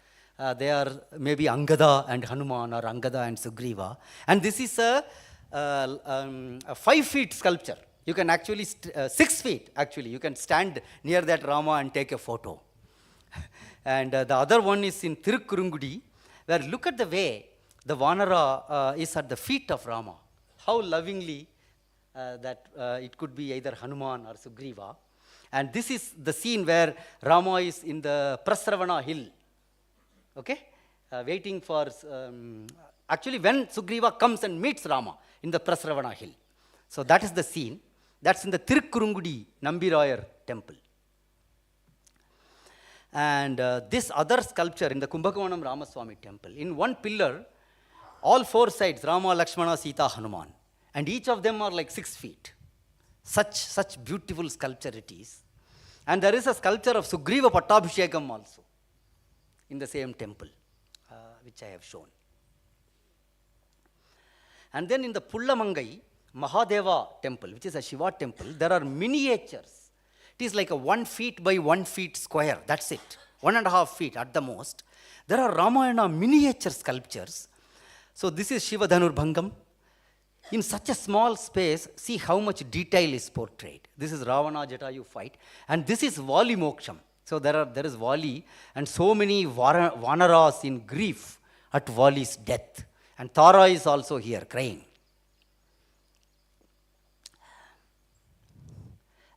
They are maybe Angada and Hanuman, or Angada and Sugriva. And this is a 5 feet sculpture. You can actually, 6 feet actually, you can stand near that Rama and take a photo. And the other one is in Tirukkurungudi, where look at the way the Vanara is at the feet of Rama. How lovingly that it could be either Hanuman or Sugriva. And this is the scene where Rama is in the Prasravana hill. Okay? Waiting for, actually when Sugriva comes and meets Rama in the Prasravana hill. So that is the scene. That's in the Tirukkurungudi Nambirayar temple. And this other sculpture in the Kumbakonam Ramaswamy temple, in one pillar, all 4 sides, Rama, Lakshmana, Sita, Hanuman. And each of them are like 6 feet. Such beautiful sculpture it is. And there is a sculpture of Sugriva Pattabhishekam also in the same temple, which I have shown. And then in the Pullamangai Mahadeva temple, which is a Shiva temple, there are miniatures. It is like a 1 feet by 1 feet square, that's it. 1.5 feet at the most. There are Ramayana miniature sculptures. So this is Shiva Dhanur Bhangam. In such a small space, see how much detail is portrayed. This is Ravana Jatayu fight. And this is Vali Moksham. So there is Vali and so many Vanaras in grief at Vali's death. And Tara is also here crying.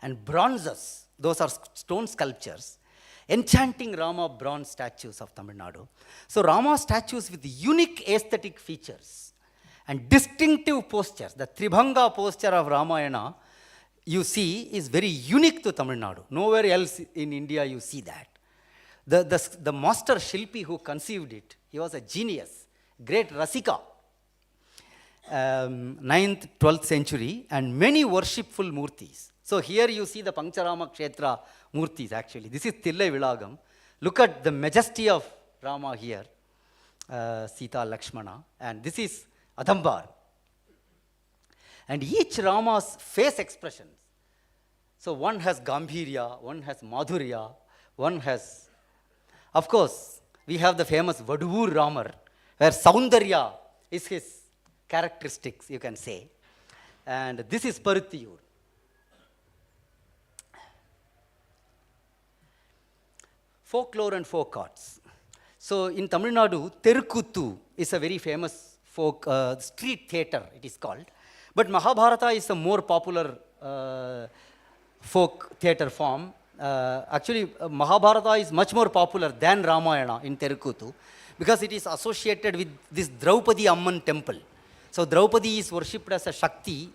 And bronzes, those are stone sculptures, enchanting Rama bronze statues of Tamil Nadu. So Rama statues with unique aesthetic features and distinctive postures. The Tribhanga posture of Ramayana, you see, is very unique to Tamil Nadu. Nowhere else in India you see that. The master Shilpi who conceived it, he was a genius, great Rasika. 9th, 12th century, and many worshipful murtis. So here you see the Pancharama Kshetra murtis actually. This is Thillai Vilagam. Look at the majesty of Rama here, Sita, Lakshmana, and this is Adambar. And each Rama's face expressions. So one has Gambhirya, one has Madhurya, one has, of course, we have the famous Vaduvur Ramar, where Saundarya is his characteristics, you can say. And this is Paruttiyur. Folklore and folk arts. So in Tamil Nadu, Terukuttu is a very famous folk street theatre, it is called. But Mahabharata is a more popular folk theatre form. Actually, Mahabharata is much more popular than Ramayana in Terukuttu because it is associated with this Draupadi Amman temple. So Draupadi is worshipped as a Shakti.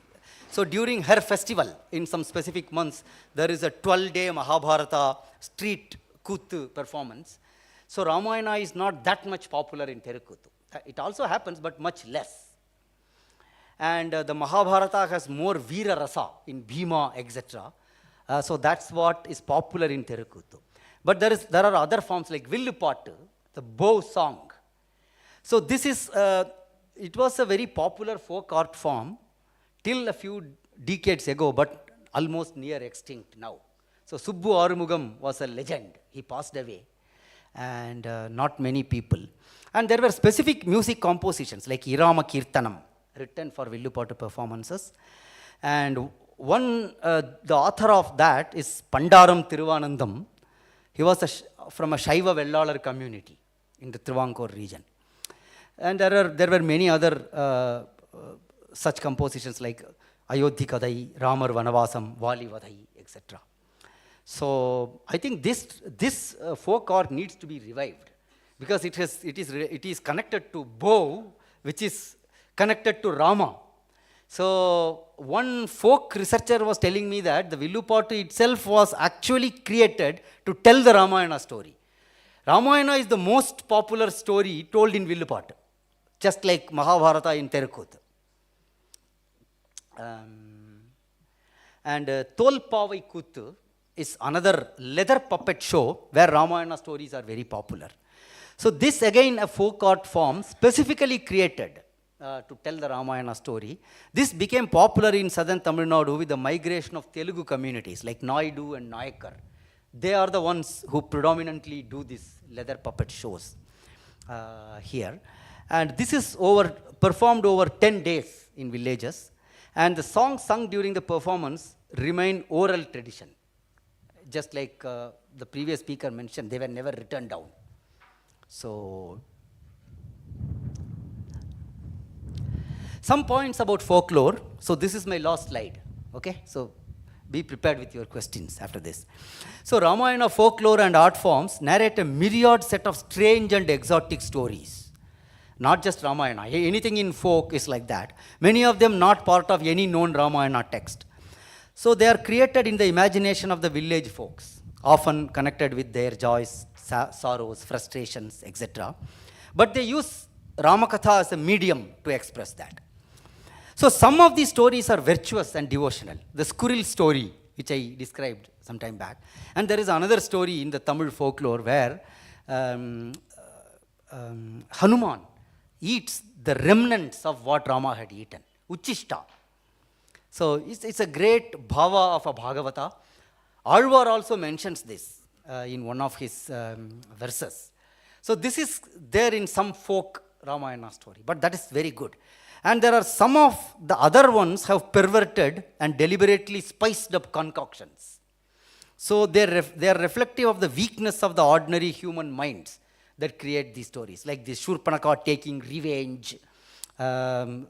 So during her festival, in some specific months, there is a 12-day Mahabharata street Kuttu performance. So Ramayana is not that much popular in Terukuttu. It also happens, but much less. And the Mahabharata has more Veera Rasa in Bhima, etc. So that's what is popular in Terukuttu. But there are other forms like Villupattu, the bow song. So this is, it was a very popular folk art form till a few decades ago, but almost near extinct now. So Subbu Arumugam was a legend. He passed away, and not many people. And there were specific music compositions like Irama Kirtanam, written for Villupattu performances. And one, the author of that is Pandaram Thiruvanandam. He was from a Shaiva Vellalar community in the Travancore region. And there were many other such compositions like Ayodhi Kadai, Ramar Vanavasam, Vali Vadai, etc. So I think this folk art needs to be revived, because it is connected to bow, which is connected to Rama. So one folk researcher was telling me that the Villupattu itself was actually created to tell the Ramayana story. Ramayana is the most popular story told in Villupattu, just like Mahabharata in Terukut. And Tolpavai Kuttu is another leather puppet show where Ramayana stories are very popular. So this again a folk art form specifically created to tell the Ramayana story. This became popular in southern Tamil Nadu with the migration of Telugu communities like Naidu and Nayakar. They are the ones who predominantly do these leather puppet shows here. And this is performed over 10 days in villages. And the songs sung during the performance remain oral tradition. Just like the previous speaker mentioned, they were never written down. So, some points about folklore. So this is my last slide. Okay, so be prepared with your questions after this. So Ramayana folklore and art forms narrate a myriad set of strange and exotic stories. Not just Ramayana, anything in folk is like that. Many of them not part of any known Ramayana text. So they are created in the imagination of the village folks, often connected with their joys, sorrows, frustrations, etc. But they use Ramakatha as a medium to express that. So some of these stories are virtuous and devotional. The squirrel story, which I described some time back. And there is another story in the Tamil folklore where Hanuman eats the remnants of what Rama had eaten, Uchishta. So it's a great bhava of a Bhagavata. Alwar also mentions this in one of his verses. So this is there in some folk Ramayana story, but that is very good. And there are some of the other ones have perverted and deliberately spiced up concoctions. So they are reflective of the weakness of the ordinary human minds that create these stories, like the Shurpanaka taking revenge,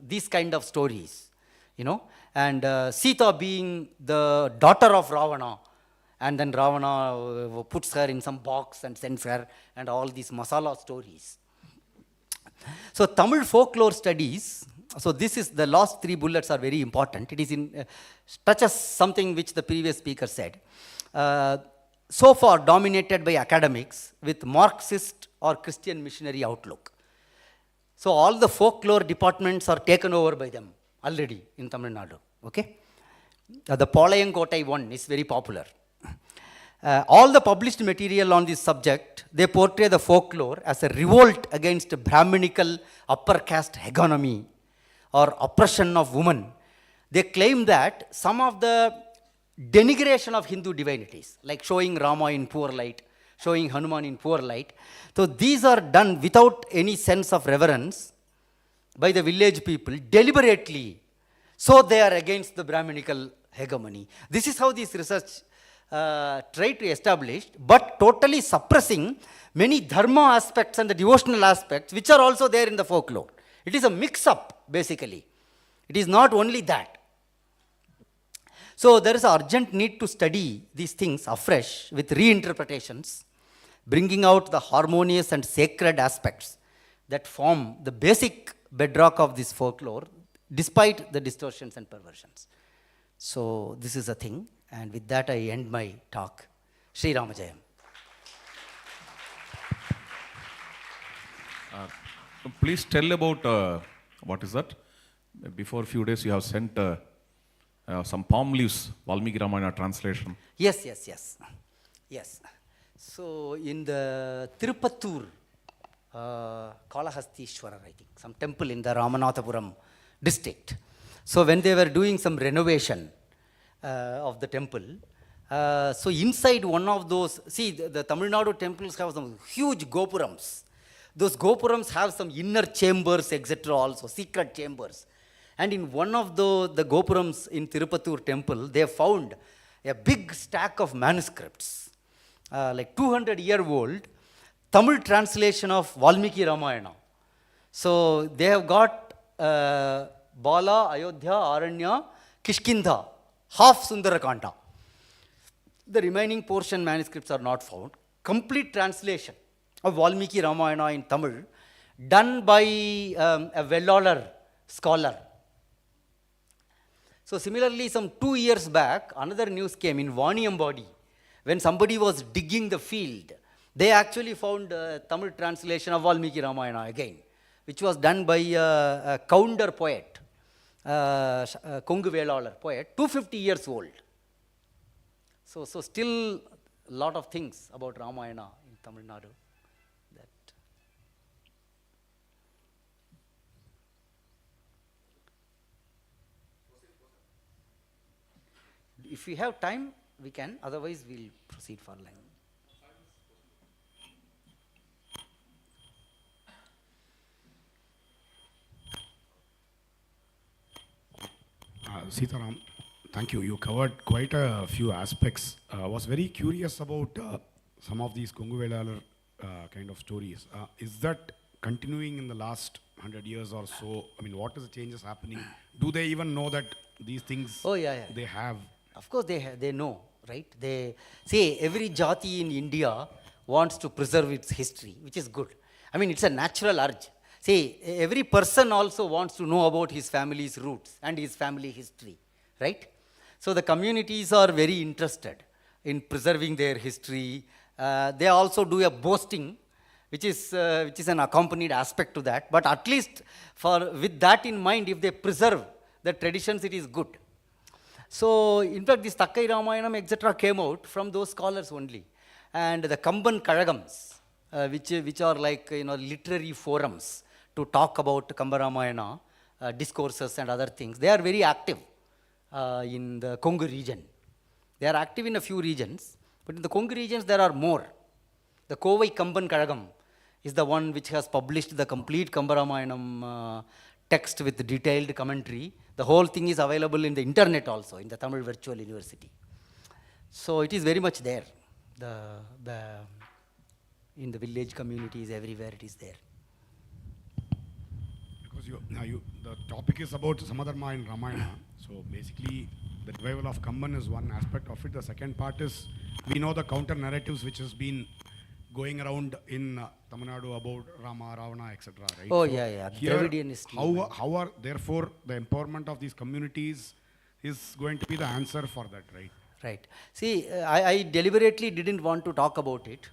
these kind of stories, you know, and Sita being the daughter of Ravana, and then Ravana puts her in some box and sends her, and all these masala stories. So Tamil folklore studies, so this is the last 3 bullets are very important. It is in touches something which the previous speaker said. So far dominated by academics with Marxist or Christian missionary outlook. So all the folklore departments are taken over by them already in Tamil Nadu. Okay, the Palayankotai one is very popular. All the published material on this subject, they portray the folklore as a revolt against Brahminical upper caste hegemony or oppression of women. They claim that some of the denigration of Hindu divinities, like showing Rama in poor light, showing Hanuman in poor light, so these are done without any sense of reverence by the village people deliberately. So they are against the Brahminical hegemony. This is how this research try to establish, but totally suppressing many dharma aspects and the devotional aspects which are also there in the folklore. It is a mix-up, basically. It is not only that. So there is an urgent need to study these things afresh with reinterpretations, bringing out the harmonious and sacred aspects that form the basic bedrock of this folklore, despite the distortions and perversions. So this is a thing. And with that, I end my talk. Sri Ramajayam. Please tell about what is that? Before a few days, you have sent some palm leaves, Valmiki Ramayana translation. Yes. So in the Tirupattur, Kalahastishwarar, I think, some temple in the Ramanathapuram district. So when they were doing some renovation, of the temple. So inside one of those, see the Tamil Nadu temples have some huge gopurams. Those gopurams have some inner chambers, etc. also, secret chambers. And in one of the gopurams in Tirupattur temple, they found a big stack of manuscripts, like 200-year-old Tamil translation of Valmiki Ramayana. So they have got Bala, Ayodhya, Aranya, Kishkinda, half Sundarakanda. The remaining portion manuscripts are not found. Complete translation of Valmiki Ramayana in Tamil, done by a Vellalar scholar. So similarly, some 2 years back, another news came in Vaniyambadi. When somebody was digging the field, they actually found a Tamil translation of Valmiki Ramayana again, which was done by a Counter poet, Kongu Velalar poet, 250 years old. So still a lot of things about Ramayana in Tamil Nadu. If we have time, we can. Otherwise, we'll proceed for line. Sitaram, thank you. You covered quite a few aspects. I was very curious about some of these Kongu Velalar kind of stories. Is that continuing in the last 100 years or so? I mean, what is the changes happening? Do they even know that these things they have? Of course, they know, right? They say every jati in India wants to preserve its history, which is good. I mean, it's a natural urge. See, every person also wants to know about his family's roots and his family history, right? So the communities are very interested in preserving their history. They also do a boasting, which is an accompanied aspect to that. But at least with that in mind, if they preserve the traditions, it is good. So in fact, this Takai Ramayanam, etc. came out from those scholars only. And the Kamban Kalagams, which are like, literary forums to talk about Kamba Ramayana, discourses and other things, they are very active in the Kongu region. They are active in a few regions, but in the Kongu regions there are more. The Kovai Kamban Kalagam is the one which has published the complete Kamba Ramayanam text with detailed commentary. The whole thing is available in the internet also, in the Tamil Virtual University. So it is very much there. In the village communities, everywhere it is there. Because the topic is about Samadharma in Ramayana. So basically, the revival of Kamban is one aspect of it. The second part is, we know the counter narratives which has been going around in Tamil Nadu about Rama, Ravana, etc. Right? Oh, so yeah. Here, Dravidian history. how are, therefore, the empowerment of these communities is going to be the answer for that, right? Right. See, I deliberately didn't want to talk about it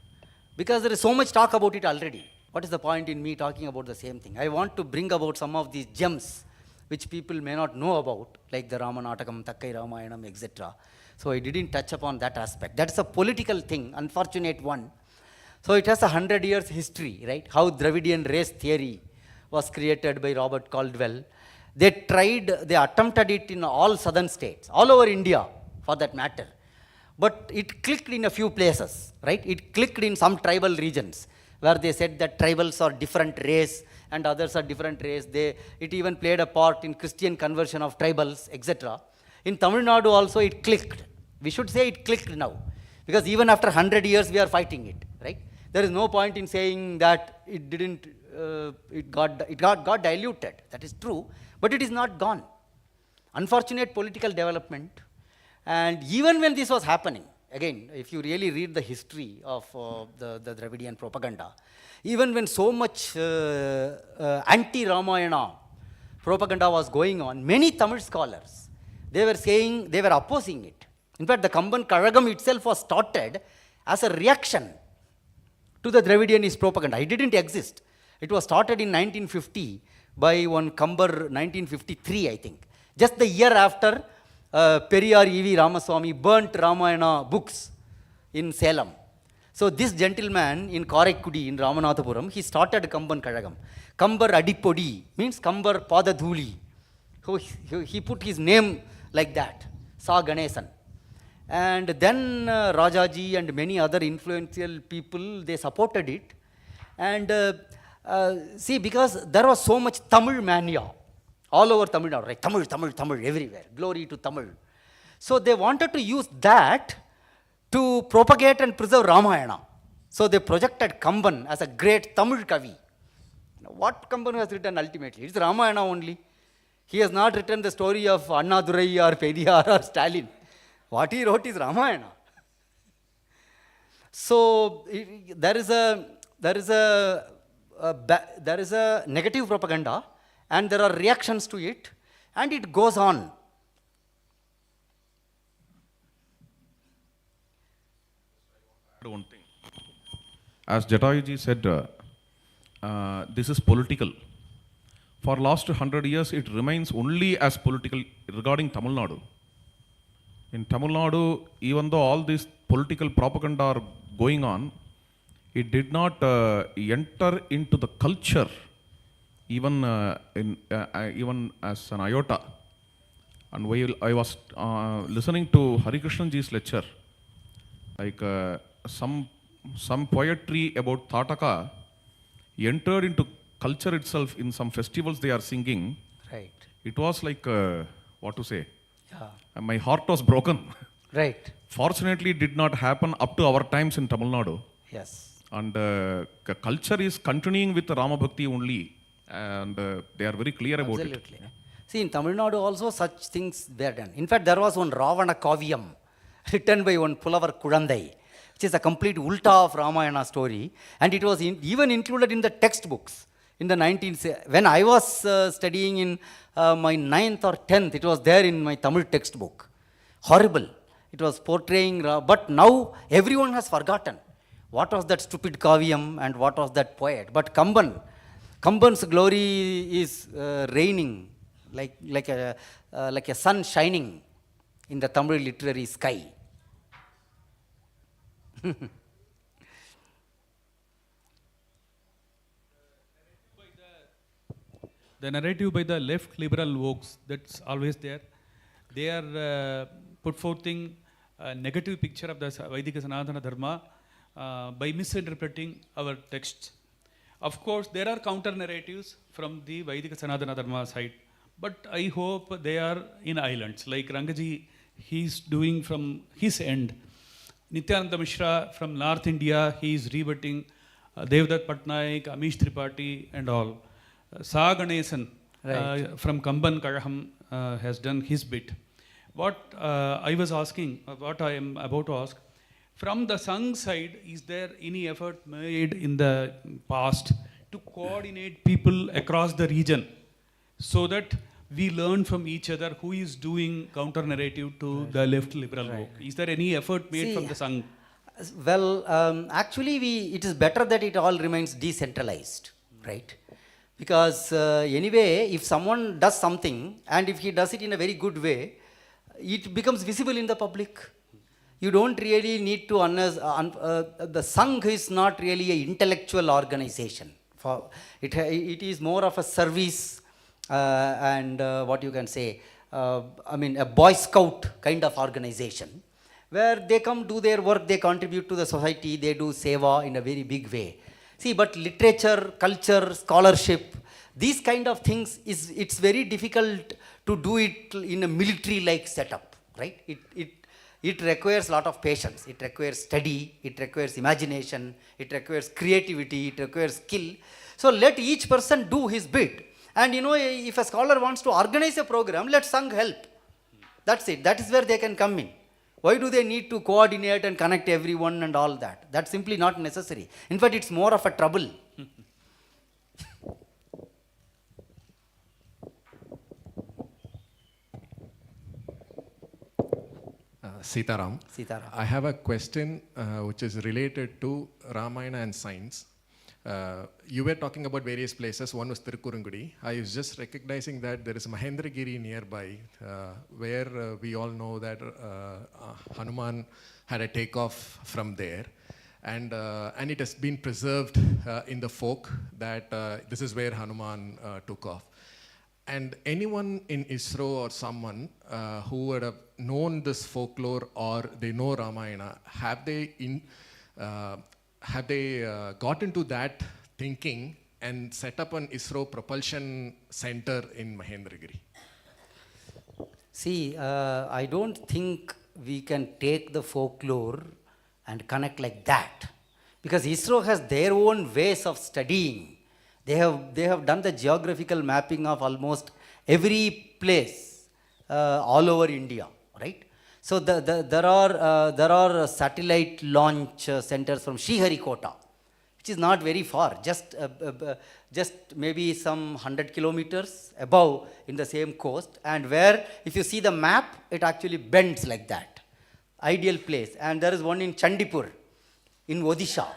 because there is so much talk about it already. What is the point in me talking about the same thing? I want to bring about some of these gems which people may not know about, like the Ramanatakam, Takai Ramayanam, etc. So I didn't touch upon that aspect. That's a political thing, unfortunate one. So it has 100 years history, right? How Dravidian race theory was created by Robert Caldwell. They attempted it in all southern states, all over India for that matter. But it clicked in a few places, right? It clicked in some tribal regions where they said that tribals are different race and others are different race. It even played a part in Christian conversion of tribals, etc. In Tamil Nadu also it clicked. We should say it clicked now, because even after 100 years we are fighting it, right? There is no point in saying that it didn't, it got diluted. That is true, but it is not gone. Unfortunate political development. And even when this was happening, again, if you really read the history of the Dravidian propaganda, even when so much anti-Ramayana propaganda was going on, many Tamil scholars, they were opposing it. In fact, the Kamban Kalagam itself was started as a reaction to the Dravidianist propaganda. It didn't exist. It was started in 1950 by one Kambar, 1953, I think. Just the year after Periyar E.V. Ramaswamy burnt Ramayana books in Salem. So this gentleman in Karaikudi in Ramanathapuram, he started Kamban Kalagam. Kambar Adipodi means Kambar Padadhuli. So he put his name like that. Sa Ganesan. And then Rajaji and many other influential people, they supported it. And see, because there was so much Tamil mania all over Tamil Nadu, right? Tamil, Tamil, Tamil, everywhere. Glory to Tamil. So they wanted to use that to propagate and preserve Ramayana. So they projected Kamban as a great Tamil Kavi. What Kamban has written ultimately? It's Ramayana only. He has not written the story of Annadurai or Periyar or Stalin. What he wrote is Ramayana. So there is a negative propaganda, and there are reactions to it, and it goes on. One thing. As Jatayu said, this is political. For last 100 years, it remains only as political regarding Tamil Nadu. In Tamil Nadu, even though all this political propaganda are going on, it did not enter into the culture, even even as an iota. And while I was listening to Hari Krishnan ji's lecture, like some poetry about Tataka entered into culture itself in some festivals they are singing. Right. It was like, what to say? Yeah. My heart was broken. Right. Fortunately, it did not happen up to our times in Tamil Nadu. Yes. And culture is continuing with Rama Bhakti only. And they are very clear about it. Absolutely. See, in Tamil Nadu also such things were done. In fact, there was one Ravana Kavyam written by one Pulavar Kudandai, which is a complete ulta of Ramayana story. And it was even included in the textbooks. In the 19th, when I was studying in my 9th or 10th, it was there in my Tamil textbook. Horrible. It was portraying, but now everyone has forgotten what was that stupid Kavyam and what was that poet. But Kamban's glory is reigning like a sun shining in the Tamil literary sky. The narrative by the left liberal vogues, that's always there. They are put forthing a negative picture of the Vaidika Sanatana Dharma by misinterpreting our texts. Of course, there are counter narratives from the Vaidika Sanatana Dharma side, but I hope they are in islands. Like Rangaji, he's doing from his end. Nityananda Mishra from North India, he is rebutting Devdutt Patnaik, Amish Tripathi and all. Sa Ganesan from Kamban Kazhagam has done his bit. What I was asking, what I am about to ask, from the Sangh side, is there any effort made in the past to coordinate people across the region so that we learn from each other who is doing counter narrative to the left liberal vogue? Is there any effort made from the Sangh? Well, actually, it is better that it all remains decentralized, right? Because anyway, if someone does something and if he does it in a very good way, it becomes visible in the public. You don't really need to, the Sangh is not really an intellectual organization. It is more of a service and what you can say, a Boy Scout kind of organization, where they come do their work, they contribute to the society, they do seva in a very big way. See, but literature, culture, scholarship, these kind of things, it's very difficult to do it in a military-like setup, right? It requires a lot of patience, it requires study, it requires imagination, it requires creativity, it requires skill. So let each person do his bit. And if a scholar wants to organize a program, let Sangh help. That's it. That is where they can come in. Why do they need to coordinate and connect everyone and all that? That's simply not necessary. In fact, it's more of a trouble. Sitaram. I have a question which is related to Ramayana and science. You were talking about various places. One was Tirukkurungudi. I was just recognizing that there is Mahendragiri nearby, where we all know that Hanuman had a takeoff from there. And it has been preserved in the folk that this is where Hanuman took off. And anyone in ISRO or someone who would have known this folklore or they know Ramayana, have they got into that thinking and set up an ISRO propulsion center in Mahendragiri? See, I don't think we can take the folklore and connect like that, because ISRO has their own ways of studying. They have done the geographical mapping of almost every place all over India, right? So there are satellite launch centers from Sriharikota, which is not very far, just maybe some 100 kilometers above in the same coast, and where if you see the map, it actually bends like that. Ideal place. And there is one in Chandipur, in Odisha,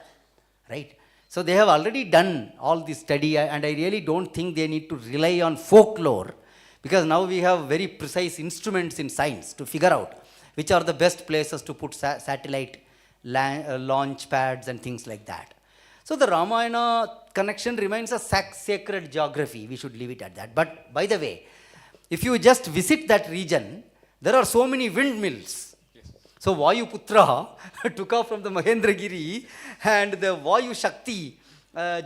right? So they have already done all this study, and I really don't think they need to rely on folklore, because now we have very precise instruments in science to figure out which are the best places to put satellite launch pads and things like that. So the Ramayana connection remains a sacred geography. We should leave it at that. But by the way, if you just visit that region, there are so many windmills. So Vayuputra took off from the Mahendragiri, and the Vayu Shakti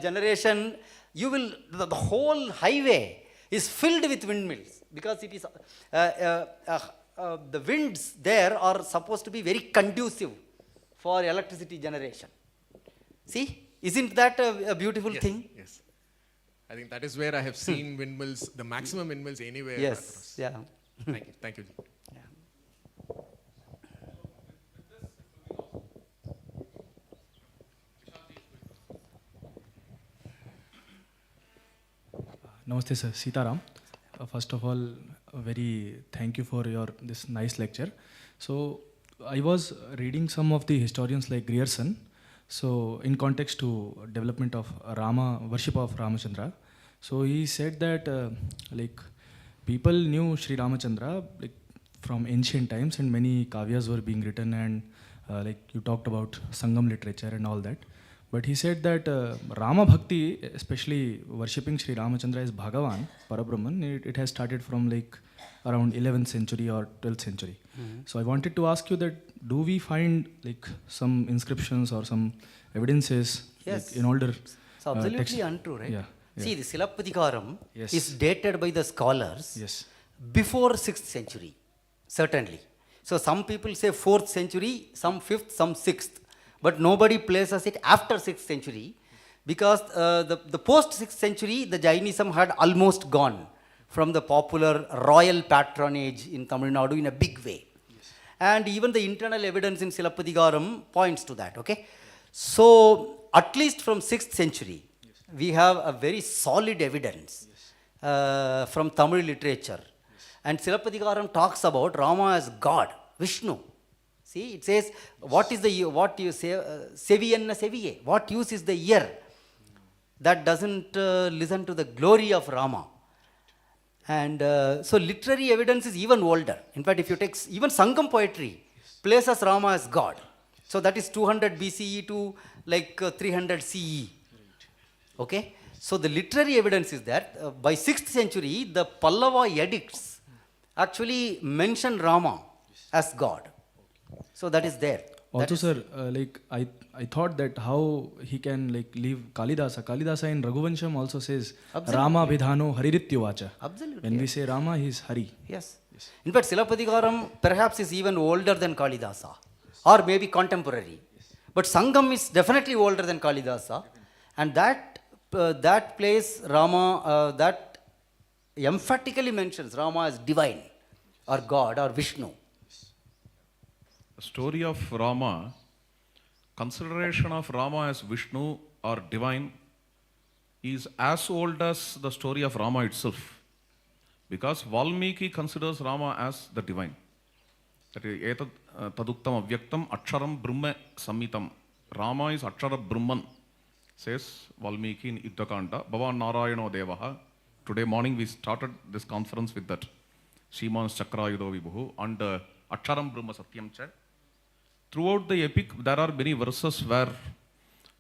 generation, the whole highway is filled with windmills, because it is the winds there are supposed to be very conducive for electricity generation. See, isn't that a beautiful thing? Yes. I think that is where I have seen windmills, the maximum windmills anywhere. Yes, yeah. Thank you. Thank you. Namaste, sir. Sitaram. First of all, very thank you for this nice lecture. So, I was reading some of the historians like Grierson. So, in context to development of worship of Ramachandra. So, he said that like people knew Sri Ramachandra like from ancient times, and many kavyas were being written, and like you talked about Sangam literature and all that. But he said that Rama Bhakti, especially worshipping Sri Ramachandra as Bhagavan, Parabrahman, it has started from like around 11th century or 12th century. So I wanted to ask you that, do we find like some inscriptions or some evidences like, in older It's absolutely text? untrue, right? Yeah. See, the Silappatikaram Yes. is dated by the scholars Yes. before 6th century, certainly. So some people say 4th century, some 5th, some 6th. But nobody places it after 6th century, because the post 6th century, the Jainism had almost gone from the popular royal patronage in Tamil Nadu in a big way. Yes. And even the internal evidence in Silappatikaram points to that, okay? So, at least from 6th century, we have a very solid evidence from Tamil literature. And Silappatikaram talks about Rama as God, Vishnu. See, it says, what you say, seviyanna seviye, what use is the ear that doesn't listen to the glory of Rama? And so literary evidence is even older. In fact, if you take even Sangam poetry, places Rama as God. So that is 200 BCE to like 300 CE. Okay? So the literary evidence is that by 6th century, the Pallava edicts actually mention Rama as God. So that is there. Also, sir, like I thought that how he can like leave Kalidasa. Kalidasa in Raghuvansham also says Rama Vidhano Harirityovacha. Absolutely. When we say Rama, he is Hari. Yes. In fact, Silappatikaram perhaps is even older than Kalidasa, or maybe contemporary. But Sangam is definitely older than Kalidasa, and that place Rama that emphatically mentions Rama as divine, or God, or Vishnu. The story of Rama, consideration of Rama as Vishnu or divine is as old as the story of Rama itself. Because Valmiki considers Rama as the divine. That is, etad taduktam avyaktam aksharam brahma samhitam. Rama is akshara brahman, says Valmiki in Yuddhakanda. Bhavan Narayano Devaha. Today morning we started this conference with that. Shimans Chakrayudo Vibhu and Aksharam Brahma Satyam Cha. Throughout the epic, there are many verses where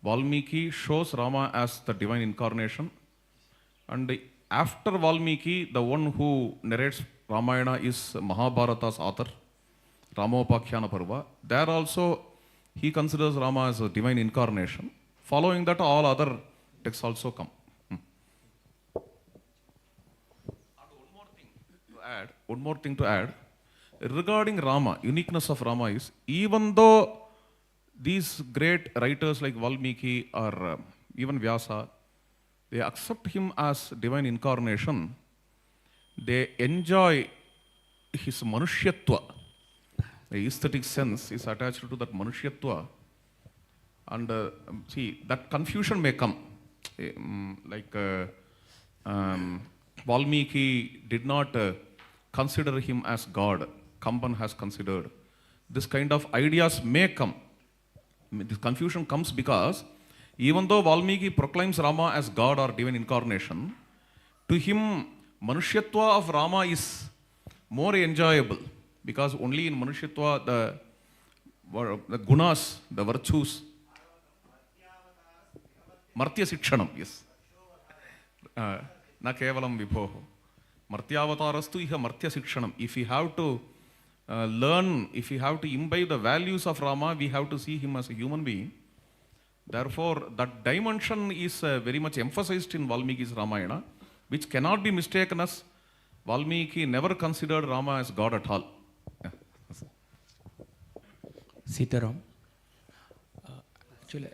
Valmiki shows Rama as the divine incarnation, and after Valmiki, the one who narrates Ramayana is Mahabharata's author, Ramopakyana Parva. There also, he considers Rama as a divine incarnation. Following that, all other texts also come. One more thing to add. Regarding Rama, uniqueness of Rama is, even though these great writers like Valmiki or even Vyasa, they accept him as divine incarnation, they enjoy his manushyatva. The aesthetic sense is attached to that manushyatva. And see, that confusion may come. Valmiki did not consider him as God. Kamban has considered. This kind of ideas may come. This confusion comes because even though Valmiki proclaims Rama as God or divine incarnation, to him, manushyatva of Rama is more enjoyable because only in manushyatva the gunas, the virtues, Martya Sikshanam, yes. Na kevalam vibhoho. Martyavatarastu iha Martya Sikshanam. If we have to learn, if we have to imbibe the values of Rama, we have to see him as a human being. Therefore, that dimension is very much emphasized in Valmiki's Ramayana, which cannot be mistaken as Valmiki never considered Rama as God at all. Yeah. Sitaram. Actually,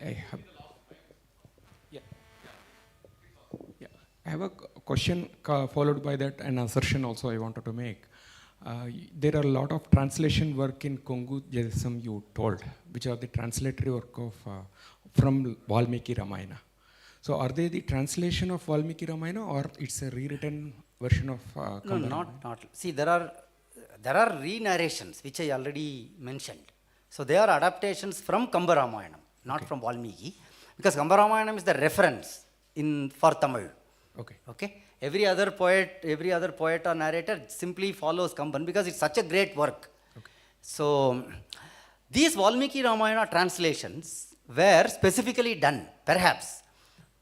I have a question followed by that, an assertion also I wanted to make. There are a lot of translation work in Kongu Jadisam you told, which are the translatory work of from Valmiki Ramayana. So are they the translation of Valmiki Ramayana or it's a rewritten version of No, Kamba not. See, there are re-narrations which I already mentioned. So they are adaptations from Kamba Ramayanam, not from Valmiki, because Kamba Ramayanam is the reference for Tamil. Okay. Every other poet or narrator simply follows Kamban because it's such a great work. So these Valmiki Ramayana translations were specifically done, perhaps,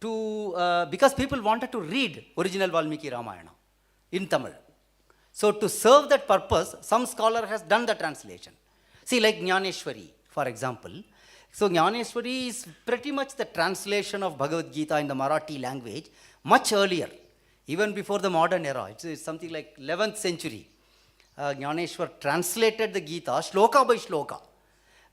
to because people wanted to read original Valmiki Ramayana in Tamil. So to serve that purpose, some scholar has done the translation. See, like Jnaneshwari, for example. So Jnaneshwari is pretty much the translation of Bhagavad Gita in the Marathi language much earlier, even before the modern era. It's something like 11th century. Jnaneshwar translated the Gita shloka by shloka.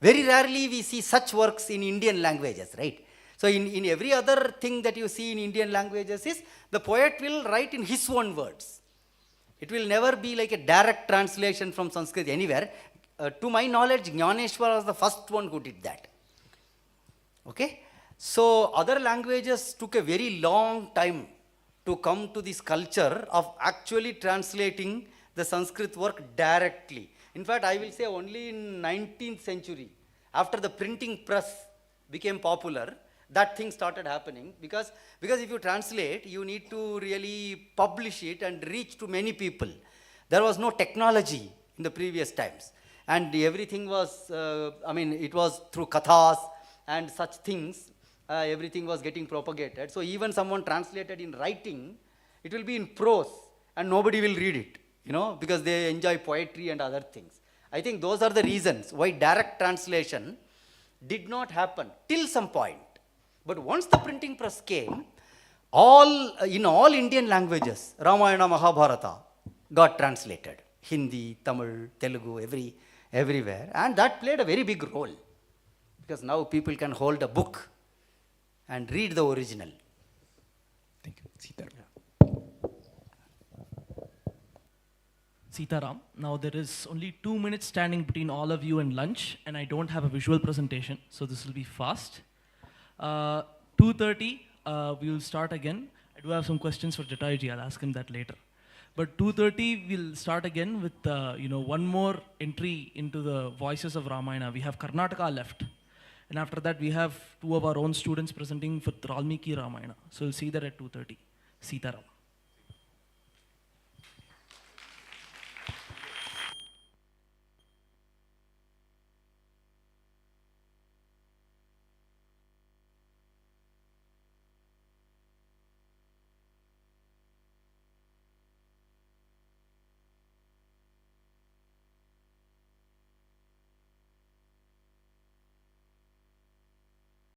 Very rarely we see such works in Indian languages, right? So in every other thing that you see in Indian languages is the poet will write in his own words. It will never be like a direct translation from Sanskrit anywhere. To my knowledge, Jnaneshwar was the first one who did that. Okay? So other languages took a very long time to come to this culture of actually translating the Sanskrit work directly. In fact, I will say only in 19th century, after the printing press became popular, that thing started happening because if you translate, you need to really publish it and reach to many people. There was no technology in the previous times. And everything was, it was through kathas and such things. Everything was getting propagated. So even someone translated in writing, it will be in prose and nobody will read it, because they enjoy poetry and other things. I think those are the reasons why direct translation did not happen till some point. But once the printing press came, in all Indian languages, Ramayana, Mahabharata got translated. Hindi, Tamil, Telugu, everywhere. And that played a very big role. Because now people can hold a book and read the original. Thank you. Sitaram. Sitaram, now there is only 2 minutes standing between all of you and lunch, and I don't have a visual presentation, so this will be fast. 2:30, we will start again. I do have some questions for Jatayu. I'll ask him that later. But 2:30, we'll start again with one more entry into the voices of Ramayana. We have Karnataka left. And after that, we have 2 of our own students presenting for Valmiki Ramayana. So we'll see that at 2:30. Sitaram.